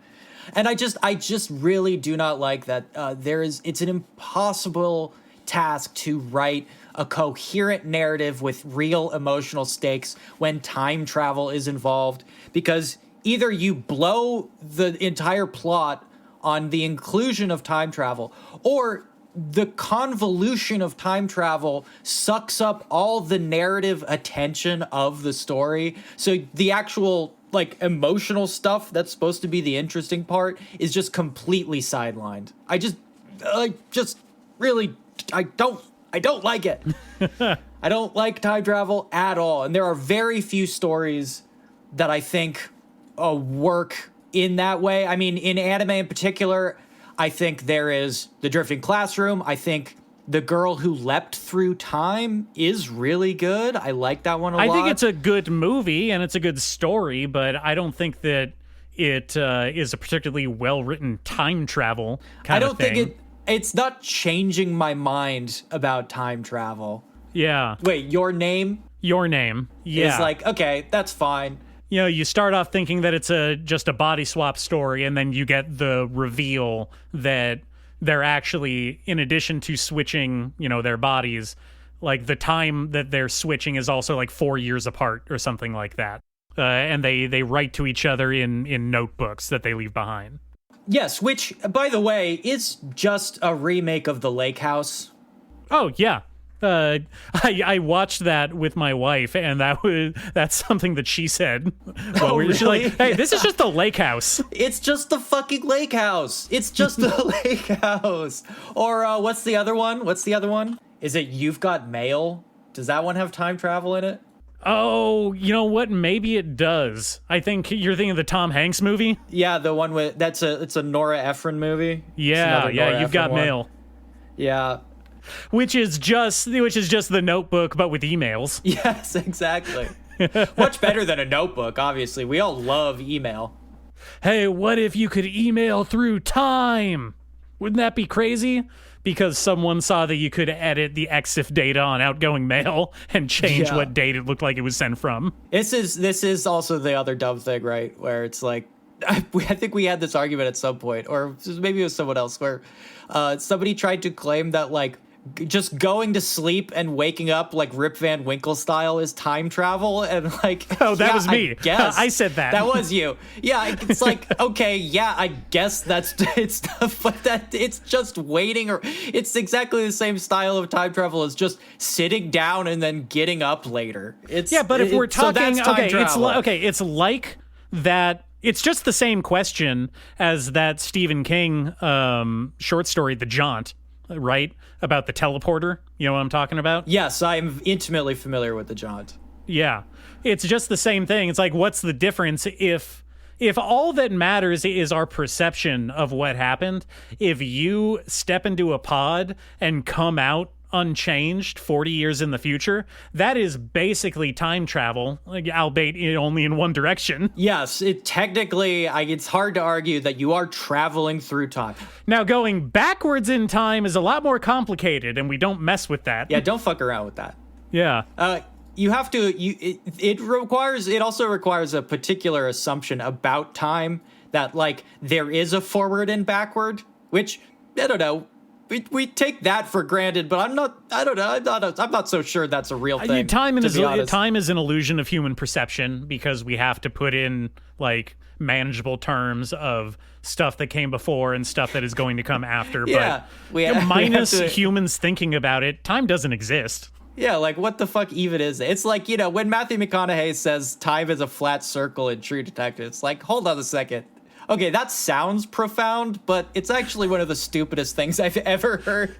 And I just really do not like that it's an impossible task to write a coherent narrative with real emotional stakes when time travel is involved, because either you blow the entire plot on the inclusion of time travel, or the convolution of time travel sucks up all the narrative attention of the story. So the actual like emotional stuff that's supposed to be the interesting part is just completely sidelined. I don't like it. I don't like time travel at all. And there are very few stories that I think work in that way. I mean, in anime in particular, I think there is The Drifting Classroom. I think The Girl Who Leapt Through Time is really good. I like that one a lot. I think it's a good movie and it's a good story, but I don't think that it is a particularly well-written time travel kind of thing. I don't think it's not changing my mind about time travel. Yeah. Wait, Your Name? Your Name. Yeah. Is like, okay, that's fine. You know, you start off thinking that it's just a body swap story, and then you get the reveal that they're actually, in addition to switching, you know, their bodies, like the time that they're switching is also like 4 years apart or something like that. And they write to each other in notebooks that they leave behind. Yes, which, by the way, is just a remake of The Lake House. Oh, yeah. I watched that with my wife, and that's something that she said. Oh, really? She's like, hey, this is just the lake house. It's just the fucking lake house. It's just the lake house. Or what's the other one? Is it You've Got Mail? Does that one have time travel in it? Oh, you know what? Maybe it does. I think you're thinking of the Tom Hanks movie. Yeah, the one with it's a Nora Ephron movie. Yeah, You've Got Mail. Yeah. Which is just the Notebook, but with emails. Yes, exactly. Much better than a notebook, obviously. We all love email. Hey, what if you could email through time? Wouldn't that be crazy? Because someone saw that you could edit the EXIF data on outgoing mail and change what date it looked like it was sent from. This is also the other dumb thing, right? Where it's like, I think we had this argument at some point, or maybe it was someone else, where somebody tried to claim that like just going to sleep and waking up like Rip Van Winkle style is time travel, and like, oh, that was me. I guess I said that. That was you. Yeah, it's like, okay, yeah, I guess it's but that it's just waiting, or it's exactly the same style of time travel as just sitting down and then getting up later. It's but if we're talking, so it's like that. It's just the same question as that Stephen King short story, The Jaunt, right? About the teleporter. You know what I'm talking about? Yes, I'm intimately familiar with The Jaunt. Yeah. It's just the same thing. It's like, what's the difference if all that matters is our perception of what happened? If you step into a pod and come out unchanged 40 years in the future, that is basically time travel, like, albeit only in one direction. Yes, it's hard to argue that you are traveling through time. Now, going backwards in time is a lot more complicated, and we don't mess with that. Yeah, don't fuck around with that. Yeah. You have to. It also requires a particular assumption about time, that like there is a forward and backward, which I don't know. We take that for granted, but I'm not so sure that's a real thing. Time is an illusion of human perception, because we have to put in like manageable terms of stuff that came before and stuff that is going to come after. Yeah, but minus humans thinking about it, time doesn't exist. Yeah, like what the fuck even is it? It's like, when Matthew McConaughey says time is a flat circle in True Detective, it's like, hold on a second. Okay, that sounds profound, but it's actually one of the stupidest things I've ever heard.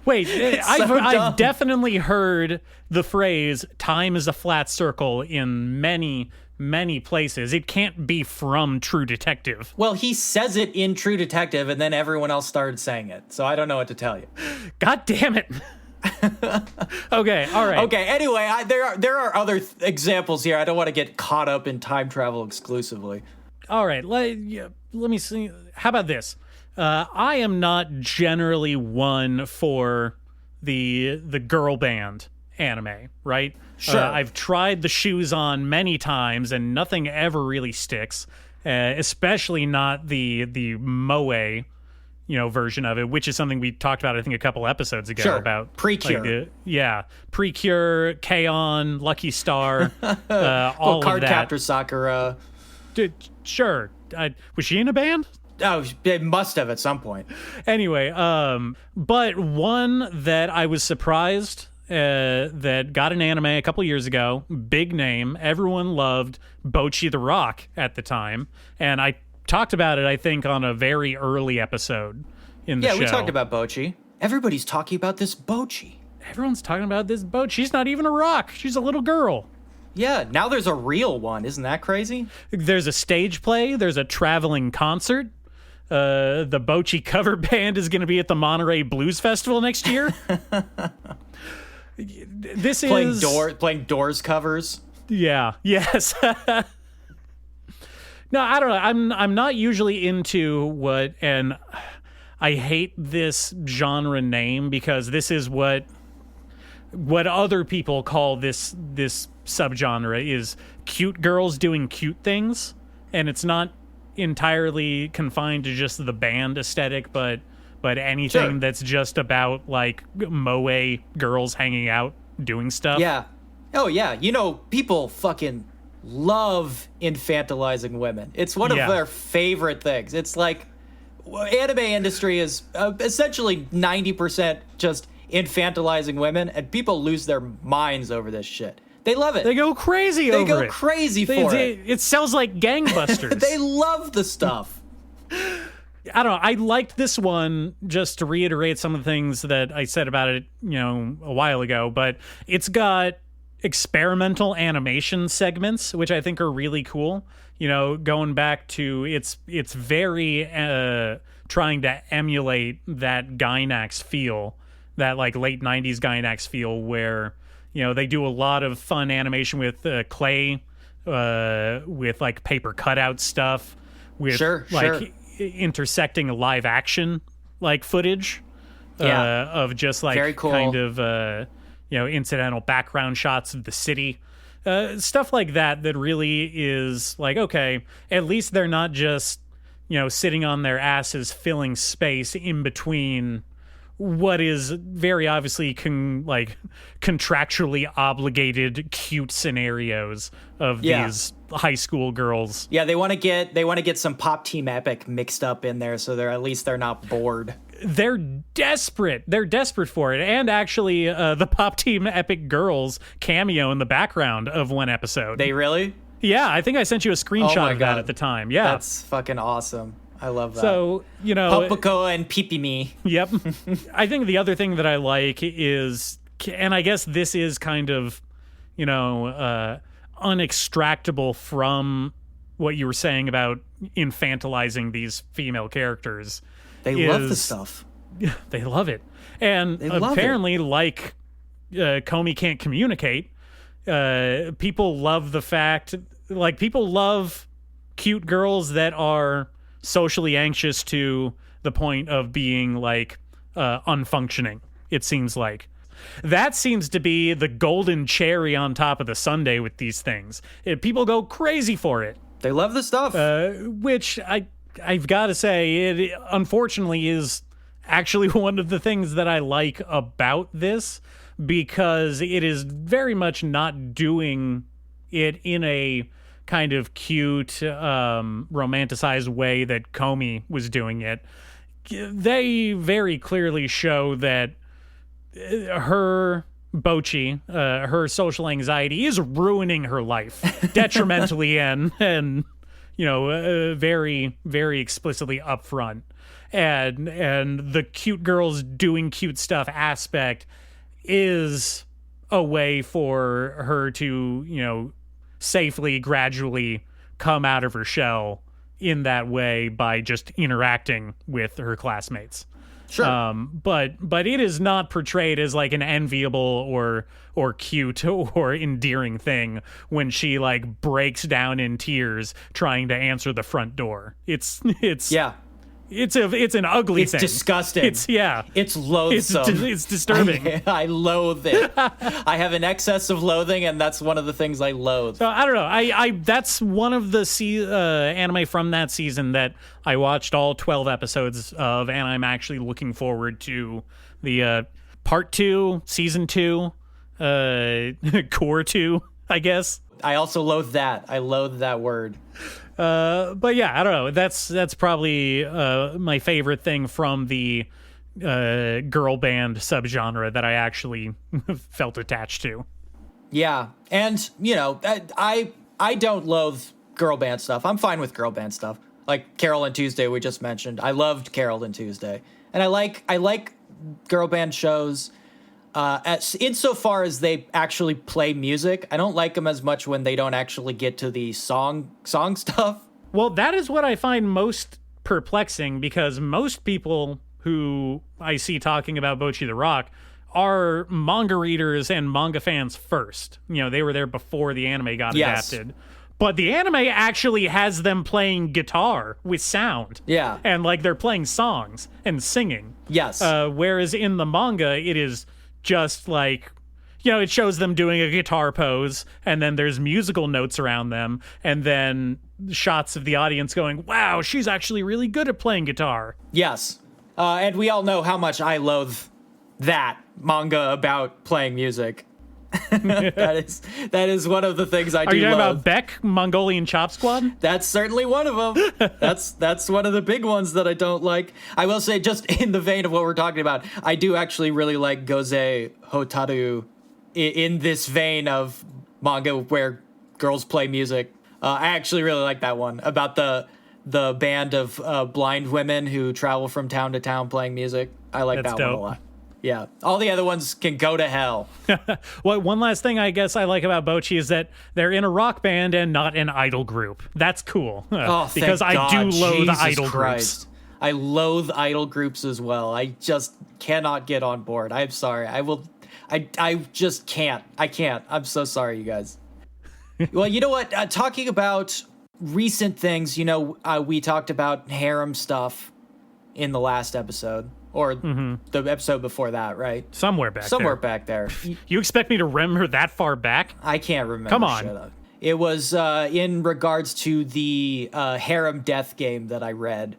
Wait, I've definitely heard the phrase "time is a flat circle" in many, many places. It can't be from True Detective. Well, he says it in True Detective, and then everyone else started saying it, so I don't know what to tell you. God damn it. Okay, all right. Okay, anyway, there are other examples here. I don't want to get caught up in time travel exclusively. All right, let me see. How about this? I am not generally one for the girl band anime, right? Sure. I've tried the shoes on many times, and nothing ever really sticks. Especially not the moe, version of it, which is something we talked about, I think, a couple episodes ago. Sure. About Precure. Precure, K-On, Lucky Star, all of that. Cardcaptor Sakura. Dude, sure. Was she in a band? Oh, it must have at some point. Anyway, but one that I was surprised that got an anime a couple years ago, big name, everyone loved, Bocchi the Rock at the time, and I talked about it, I think, on a very early episode in the show. Yeah, we talked about Bocchi. Everybody's talking about this Bocchi. Everyone's talking about this Bocchi. She's not even a rock. She's a little girl. Yeah, now there's a real one. Isn't that crazy? There's a stage play. There's a traveling concert. The Bocchi cover band is going to be at the Monterey Blues Festival next year. This is playing Doors covers. Yeah. Yes. No, I don't know. I'm not usually into what, and I hate this genre name because this is what other people call this subgenre is cute girls doing cute things, and it's not entirely confined to just the band aesthetic, but anything that's just about like moe girls hanging out doing stuff. Yeah. Oh yeah. People fucking love infantilizing women. It's one of their favorite things. It's like anime industry is essentially 90% just infantilizing women, and people lose their minds over this shit. They love it. They go crazy over it. They go crazy for it. It sells like gangbusters. They love the stuff. I don't know. I liked this one, just to reiterate some of the things that I said about it, a while ago, but it's got experimental animation segments, which I think are really cool. Going back to it's very trying to emulate that Gainax feel, that like late 90s Gainax feel, where they do a lot of fun animation with clay, with like paper cutout stuff, with intersecting live action like footage of just like very cool. Kind of incidental background shots of the city, stuff like that really is like, okay, at least they're not just sitting on their asses filling space in between what is very obviously contractually obligated cute scenarios of these high school girls. Yeah, they want to get some Pop Team Epic mixed up in there, so they're not bored. They're desperate. They're desperate for it. And actually, the Pop Team Epic girls cameo in the background of one episode. They really? Yeah, I think I sent you a screenshot of that at the time. Yeah, that's fucking awesome. I love that. So, Popoko and Pipimi. Yep. I think the other thing that I like is, and I guess this is kind of, unextractable from what you were saying about infantilizing these female characters. They love the stuff. They love it. And apparently, like Comey can't communicate, people love the fact, people love cute girls that are socially anxious to the point of being unfunctioning, it seems like. That seems to be the golden cherry on top of the sundae with these things. People go crazy for it. They love the stuff. Which I've got to say, it unfortunately is actually one of the things that I like about this, because it is very much not doing it in a kind of cute, romanticized way that Comey was doing it. They very clearly show that her Bocchi, her social anxiety is ruining her life detrimentally and very, very explicitly upfront. And the cute girls doing cute stuff aspect is a way for her to, safely, gradually come out of her shell in that way by just interacting with her classmates. Sure. But it is not portrayed as an enviable or cute or endearing thing when she breaks down in tears trying to answer the front door. It's an ugly thing. It's disgusting. It's loathsome. It's disturbing. I loathe it. I have an excess of loathing, and that's one of the things I loathe. So I don't know. I that's one of the anime from that season that I watched all 12 episodes of, and I'm actually looking forward to the part 2, season 2, core 2, I guess. I also loathe that. I loathe that word. But yeah, I don't know. That's probably my favorite thing from the girl band subgenre that I actually felt attached to. Yeah, and I don't loathe girl band stuff. I'm fine with girl band stuff, like Carol and Tuesday we just mentioned. I loved Carol and Tuesday, and I like girl band shows. Insofar as they actually play music, I don't like them as much when they don't actually get to the song stuff. Well, that is what I find most perplexing, because most people who I see talking about Bocchi the Rock are manga readers and manga fans first. They were there before the anime got adapted. But the anime actually has them playing guitar with sound. Yeah. And they're playing songs and singing. Yes. Whereas in the manga, it is just it shows them doing a guitar pose, and then there's musical notes around them, and then shots of the audience going, wow, she's actually really good at playing guitar. Yes. And we all know how much I loathe that manga about playing music. that is one of the things I do Are you talking loathe. about Beck, Mongolian Chop Squad? That's certainly one of them. That's one of the big ones that I don't like. I will say, just in the vein of what we're talking about, I do actually really like Goze Hotaru in this vein of manga where girls play music. I actually really like that one about the band of blind women who travel from town to town playing music. I like that one a lot. Yeah, all the other ones can go to hell. Well, one last thing I guess I like about Bocchi is that they're in a rock band and not an idol group. That's cool. Because I do loathe idol groups. I loathe idol groups as well. I just cannot get on board. I'm sorry. I just can't. I can't. I'm so sorry, you guys. Well, you know what? Talking about recent things, we talked about harem stuff in the last episode. Or the episode before that, right? Somewhere back there. You expect me to remember that far back? I can't remember. Come on. It was in regards to the harem death game that I read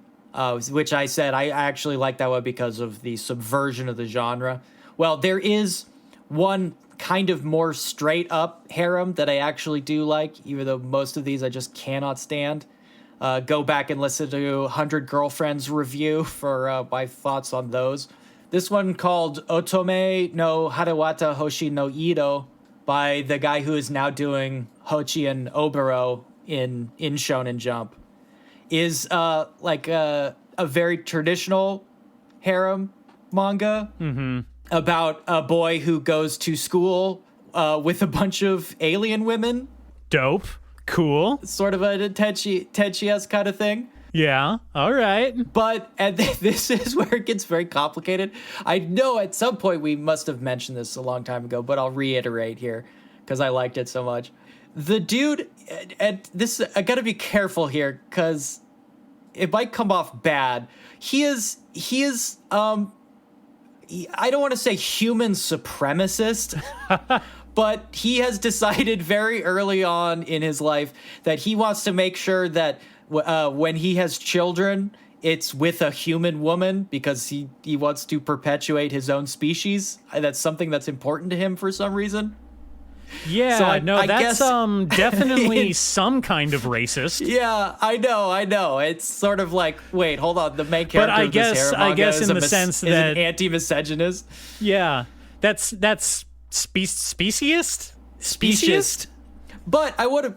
which I said I actually like that one because of the subversion of the genre. Well, there is one kind of more straight up harem that I actually do like, even though most of these I just cannot stand. Go back and listen to 100 Girlfriends review for my thoughts on those. This one called Otome no Harawata Hoshi no Ido by the guy who is now doing Hochi and Oboro in Shonen Jump is like a very traditional harem manga about a boy who goes to school with a bunch of alien women. Dope. Cool. Sort of a Tenchi-esque kind of thing. Yeah, all right. But and this is where it gets very complicated. I know at some point we must have mentioned this a long time ago, but I'll reiterate here because I liked it so much. The dude, and this I gotta be careful here because it might come off bad. He is I don't want to say human supremacist, but he has decided very early on in his life that he wants to make sure that when he has children, it's with a human woman because he wants to perpetuate his own species. That's something that's important to him for some reason. Yeah, So I guess that's definitely some kind of racist. Yeah, I know. It's sort of like, wait, hold on. The main character I of this guess- harem I manga guess is in the sense is that- an anti-misogynist. Yeah, that's speciesist? Speciesist? But I would have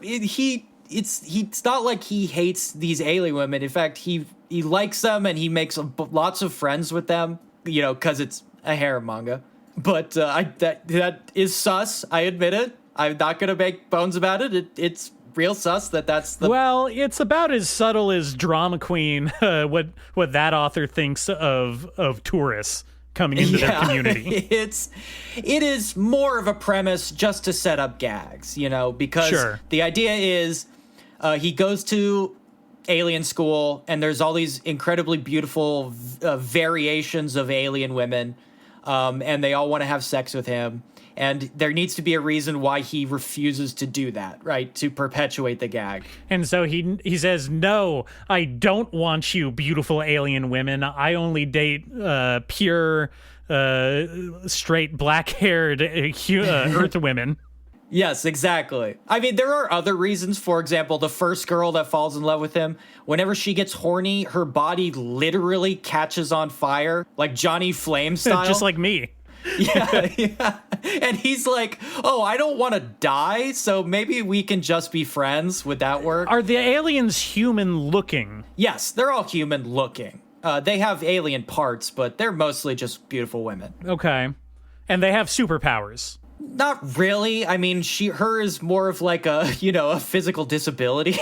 it's not like he hates these alien women. In fact, he likes them and he makes lots of friends with them, you know, because it's a harem manga. But that is sus. I admit it. I'm not gonna make bones about it. It's real sus that's the. Well, it's about as subtle as Drama Queen, what that author thinks of tourists coming into their community. It is more of a premise just to set up gags, you know, because the idea is he goes to alien school and there's all these incredibly beautiful variations of alien women, and they all want to have sex with him. And there needs to be a reason why he refuses to do that, right? To perpetuate the gag. And so he says, "No, I don't want you, beautiful alien women. I only date pure, straight, black-haired Earth women." Yes, exactly. I mean, there are other reasons. For example, the first girl that falls in love with him, whenever she gets horny, her body literally catches on fire, like Johnny Flame style. Just like me. Yeah. And he's like, oh, I don't want to die, so maybe we can just be friends. Would that work? Are the aliens human looking? Yes, they're all human looking. They have alien parts, but they're mostly just beautiful women. Okay. And they have superpowers. Not really. I mean, her is more of like a physical disability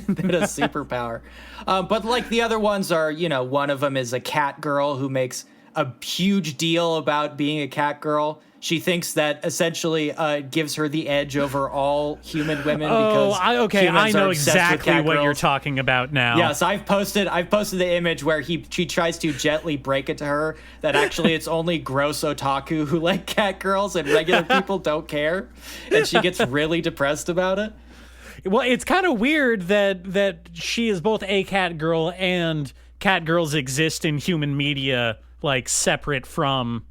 than a superpower. But like the other ones are, one of them is a cat girl who makes a huge deal about being a cat girl. She thinks that essentially gives her the edge over all human women because I know exactly what girls. you're talking about now. Yes, I've posted the image where she tries to gently break it to her that actually it's only gross otaku who like cat girls and regular people don't care, and she gets really depressed about it. Well, it's kind of weird that she is both a cat girl and cat girls exist in human media like separate from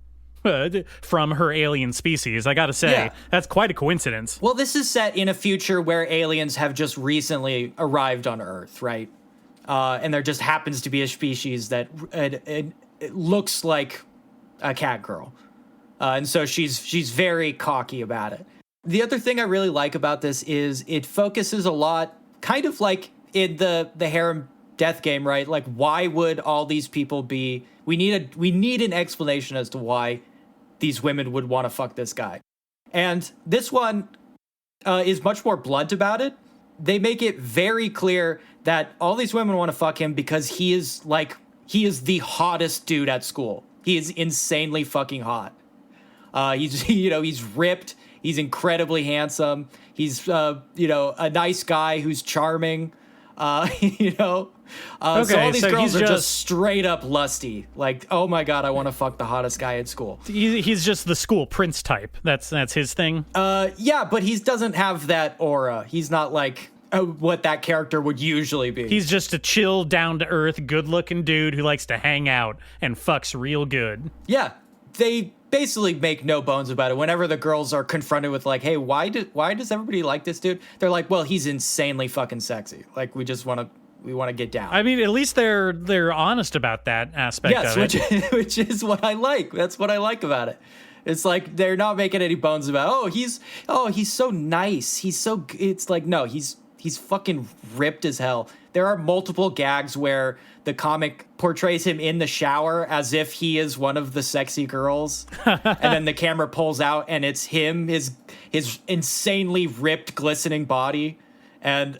her alien species. I gotta say, That's quite a coincidence. Well, this is set in a future where aliens have just recently arrived on Earth, right? And there just happens to be a species that it looks like a cat girl. And so she's very cocky about it. The other thing I really like about this is it focuses a lot, kind of like in the harem death game, right? Like, why would all these people be... We need an explanation as to why these women would want to fuck this guy. And this one is much more blunt about it. They make it very clear that all these women want to fuck him because he is the hottest dude at school. He is insanely fucking hot. He's ripped. He's incredibly handsome. He's a nice guy who's charming. So all these girls are just straight up lusty. Like, oh my god, I want to fuck the hottest guy at school. He's just the school prince type. That's his thing. Yeah, but he doesn't have that aura. He's not like what that character would usually be. He's just a chill, down-to-earth, good-looking dude who likes to hang out and fucks real good. Yeah, they basically make no bones about it. Whenever the girls are confronted with like, hey, why does everybody like this dude? They're like, well, he's insanely fucking sexy. Like, we want to get down. I mean, at least they're honest about that aspect of it. Which is what I like. That's what I like about it. It's like they're not making any bones about, he's so nice. It's like, no, he's fucking ripped as hell. There are multiple gags where the comic portrays him in the shower as if he is one of the sexy girls. And then the camera pulls out and it's him, his insanely ripped, glistening body. And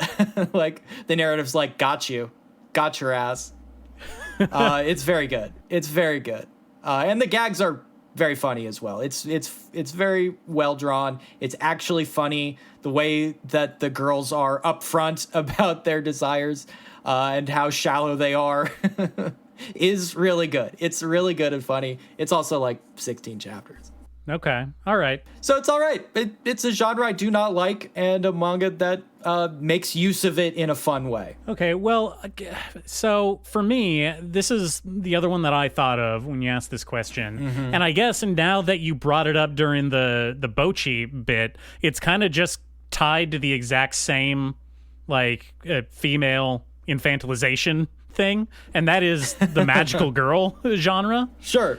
like the narrative's like, got your ass. It's very good. It's very good. And the gags are very funny as well. It's very well drawn. It's actually funny the way that the girls are upfront about their desires and how shallow they are is really good. It's really good and funny. It's also like 16 chapters. Okay. All right. So it's all right. It's a genre I do not like and a manga that makes use of it in a fun way. Okay. Well, so for me, this is the other one that I thought of when you asked this question. Mm-hmm. And I guess now that you brought it up during the Bocchi bit, it's kind of just tied to the exact same like female infantilization thing, and that is the magical girl genre. Sure.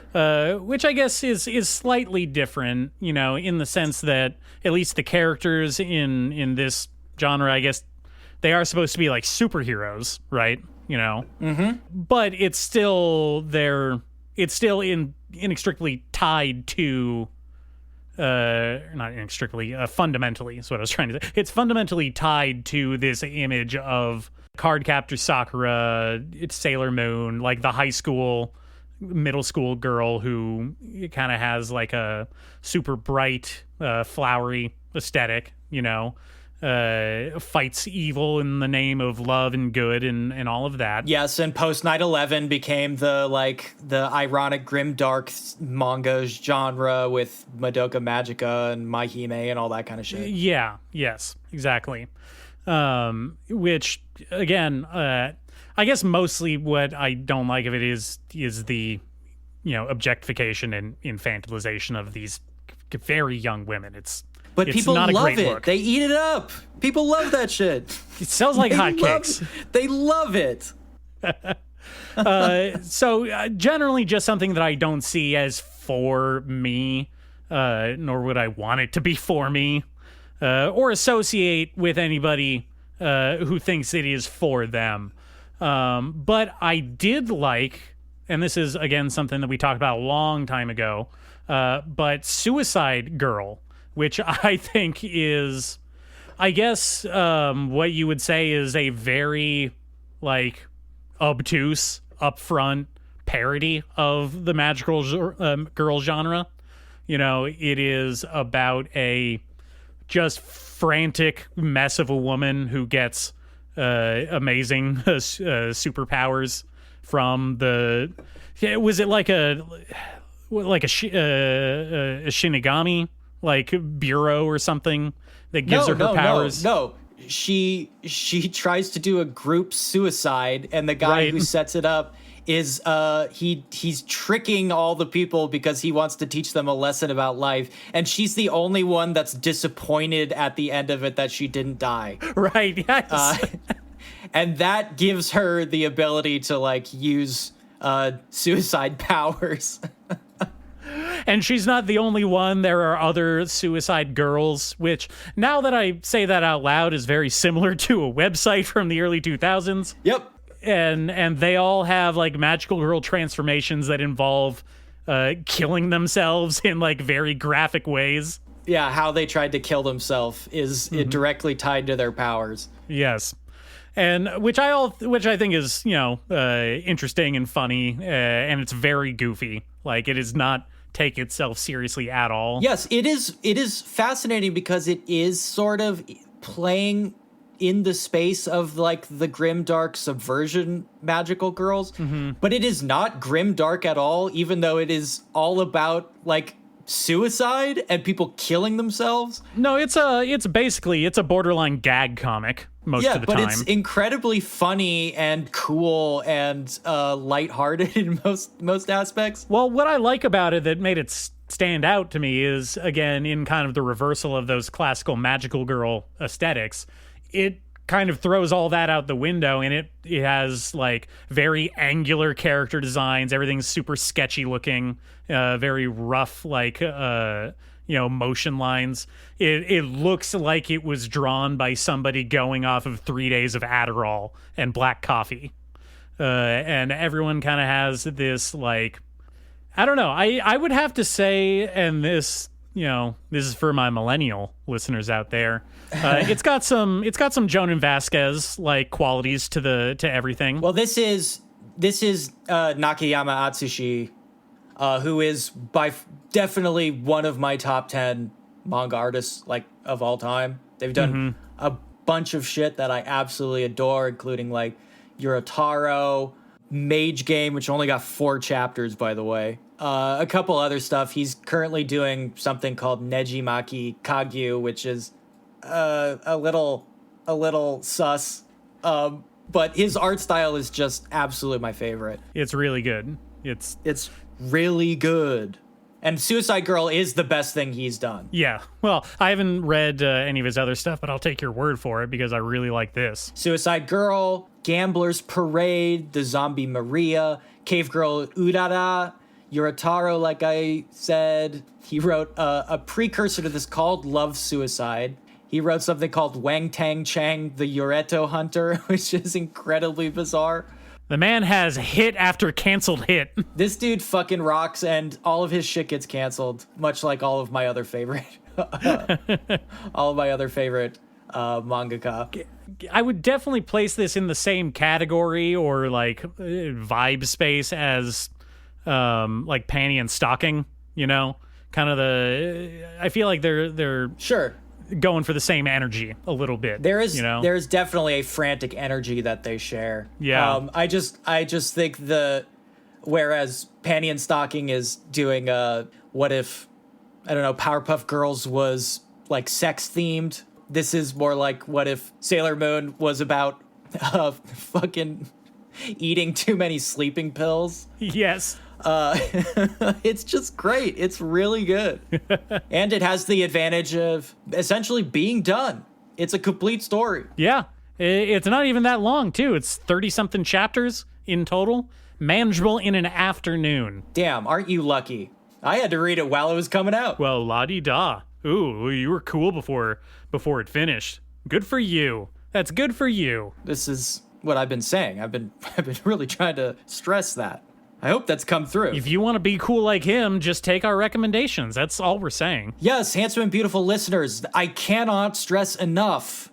Which I guess is slightly different, in the sense that at least the characters in this genre, I guess they are supposed to be like superheroes, right? Mm-hmm. But it's still inextricably tied to not inextricably, fundamentally is what I was trying to say. It's fundamentally tied to this image of Cardcaptor Sakura, it's Sailor Moon, like the high school, middle school girl who kind of has like a super bright, flowery aesthetic, fights evil in the name of love and good and all of that. Yes, and post 9/11 became the ironic grimdark manga genre with Madoka Magica and My Hime and all that kind of shit. Yeah, yes, exactly. Which again, I guess mostly what I don't like of it is the, objectification and infantilization of these very young women. But people not love a great it. Look. They eat it up. People love that shit. It sells like hotcakes. They love it. So generally just something that I don't see as for me, nor would I want it to be for me, or associate with anybody who thinks it is for them. But I did like, and this is, again, something that we talked about a long time ago, but Suicide Girl, which I think is, I guess, what you would say is a very, obtuse, upfront parody of the magical girl genre. It is about a just frantic mess of a woman who gets amazing superpowers from the... Was it like a Shinigami bureau or something that gives her powers? No. She tries to do a group suicide, and the guy who sets it up is he's tricking all the people because he wants to teach them a lesson about life, and she's the only one that's disappointed at the end of it that she didn't die. Right, yes. And that gives her the ability to use suicide powers. And she's not the only one. There are other suicide girls, which, now that I say that out loud, is very similar to a website from the early 2000s. Yep. And they all have magical girl transformations that involve killing themselves in very graphic ways. Yeah, how they tried to kill themselves is directly tied to their powers. Yes. And which I think is, interesting and funny, and it's very goofy. It is not take itself seriously at all. Yes, it is fascinating because it is sort of playing in the space of the grimdark subversion magical girls, but it is not grimdark at all, even though it is all about suicide and people killing themselves. No, it's basically a borderline gag comic. most of the time. Yeah, but it's incredibly funny and cool and lighthearted in most aspects. Well, what I like about it that made it stand out to me is, again, in kind of the reversal of those classical magical girl aesthetics, it kind of throws all that out the window, and it has like very angular character designs. Everything's super sketchy looking, very rough, like motion lines. It looks like it was drawn by somebody going off of 3 days of Adderall and black coffee, and everyone kind of has this like, I don't know. I would have to say, and this is for my millennial listeners out there. It's got some Jonan Vasquez like qualities to everything. Well, this is Nakayama Atsushi, who is definitely one of my top 10 manga artists like of all time. They've done a bunch of shit that I absolutely adore, including like Yorotaro, Mage Game, which only got 4 chapters, by the way. A couple other stuff. He's currently doing something called Nejimaki Kagyu, which is a little sus. But his art style is just absolutely my favorite. It's really good. It's really good. And Suicide Girl is the best thing he's done. Yeah. Well, I haven't read any of his other stuff, but I'll take your word for it because I really like this. Suicide Girl, Gambler's Parade, The Zombie Maria, Cave Girl Urara, Yorotaro, like I said. He wrote a precursor to this called Love Suicide. He wrote something called Wang Tang Chang, the Yoreto Hunter, which is incredibly bizarre. The man has hit after canceled hit. This dude fucking rocks, and all of his shit gets canceled, much like all of my other favorite mangaka. I would definitely place this in the same category or like vibe space as like Panty and Stocking, kind of I feel like they're sure going for the same energy a little bit. There's definitely a frantic energy that they share. Yeah. I just think whereas Panty and Stocking is doing what if, I don't know, Powerpuff Girls was like sex themed. This is more like what if Sailor Moon was about fucking eating too many sleeping pills. Yes. It's just great. It's really good. And it has the advantage of essentially being done. It's a complete story. Yeah. It's not even that long, too. It's 30-something chapters in total. Manageable in an afternoon. Damn, aren't you lucky? I had to read it while it was coming out. Well, la-di-da. Ooh, you were cool before it finished. Good for you. That's good for you. This is what I've been saying. I've been really trying to stress that. I hope that's come through. If you want to be cool like him, just take our recommendations. That's all we're saying. Yes, handsome and beautiful listeners, I cannot stress enough.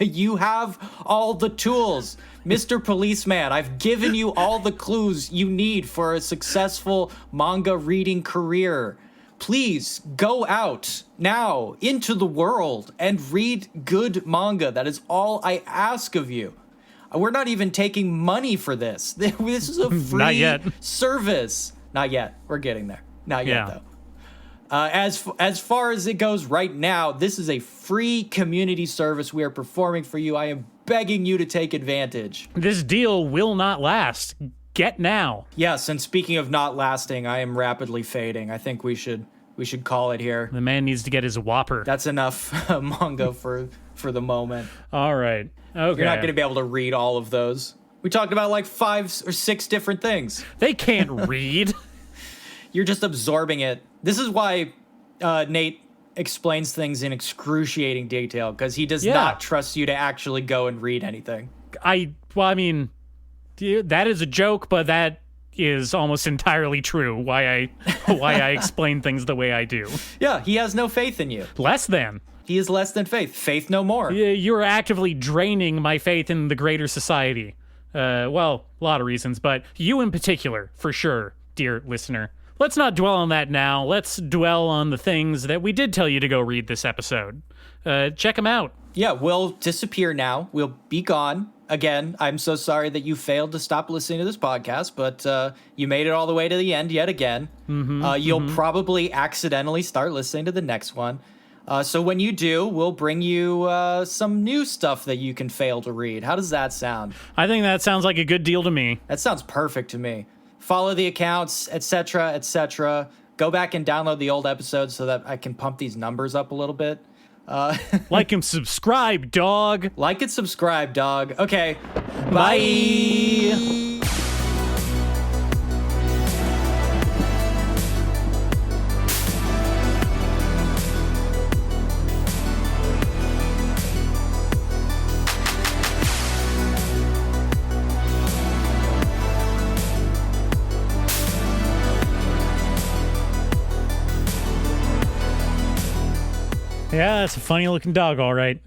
You have all the tools. Mr. Policeman, I've given you all the clues you need for a successful manga reading career. Please go out now into the world and read good manga. That is all I ask of you. We're not even taking money for this. This is a free Not yet. service. Not yet. We're getting there. Not yet, though. As far as it goes right now, this is a free community service we are performing for you. I am begging you to take advantage. This deal will not last. Get now. Yes, and speaking of not lasting, I am rapidly fading. I think we should call it here. The man needs to get his Whopper. That's enough manga for the moment. All right. Okay. You're not going to be able to read all of those. We talked about like 5 or 6 different things. They can't read. You're just absorbing it. This is why Nate explains things in excruciating detail, because he does not trust you to actually go and read anything. I mean, that is a joke, but that is almost entirely true. Why I explain things the way I do. Yeah, he has no faith in you. Less than. He is less than faith. Faith no more. You're actively draining my faith in the greater society. Well, a lot of reasons, but you in particular, for sure, dear listener. Let's not dwell on that now. Let's dwell on the things that we did tell you to go read this episode. Check them out. Yeah, we'll disappear now. We'll be gone. Again, I'm so sorry that you failed to stop listening to this podcast, but you made it all the way to the end yet again. You'll probably accidentally start listening to the next one. So when you do, we'll bring you some new stuff that you can fail to read. How does that sound? I think that sounds like a good deal to me. That sounds perfect to me. Follow the accounts, etc., etc. Go back and download the old episodes so that I can pump these numbers up a little bit. Like and subscribe, dog. Like and subscribe, dog. Okay. Bye. Yeah, it's a funny looking dog, all right.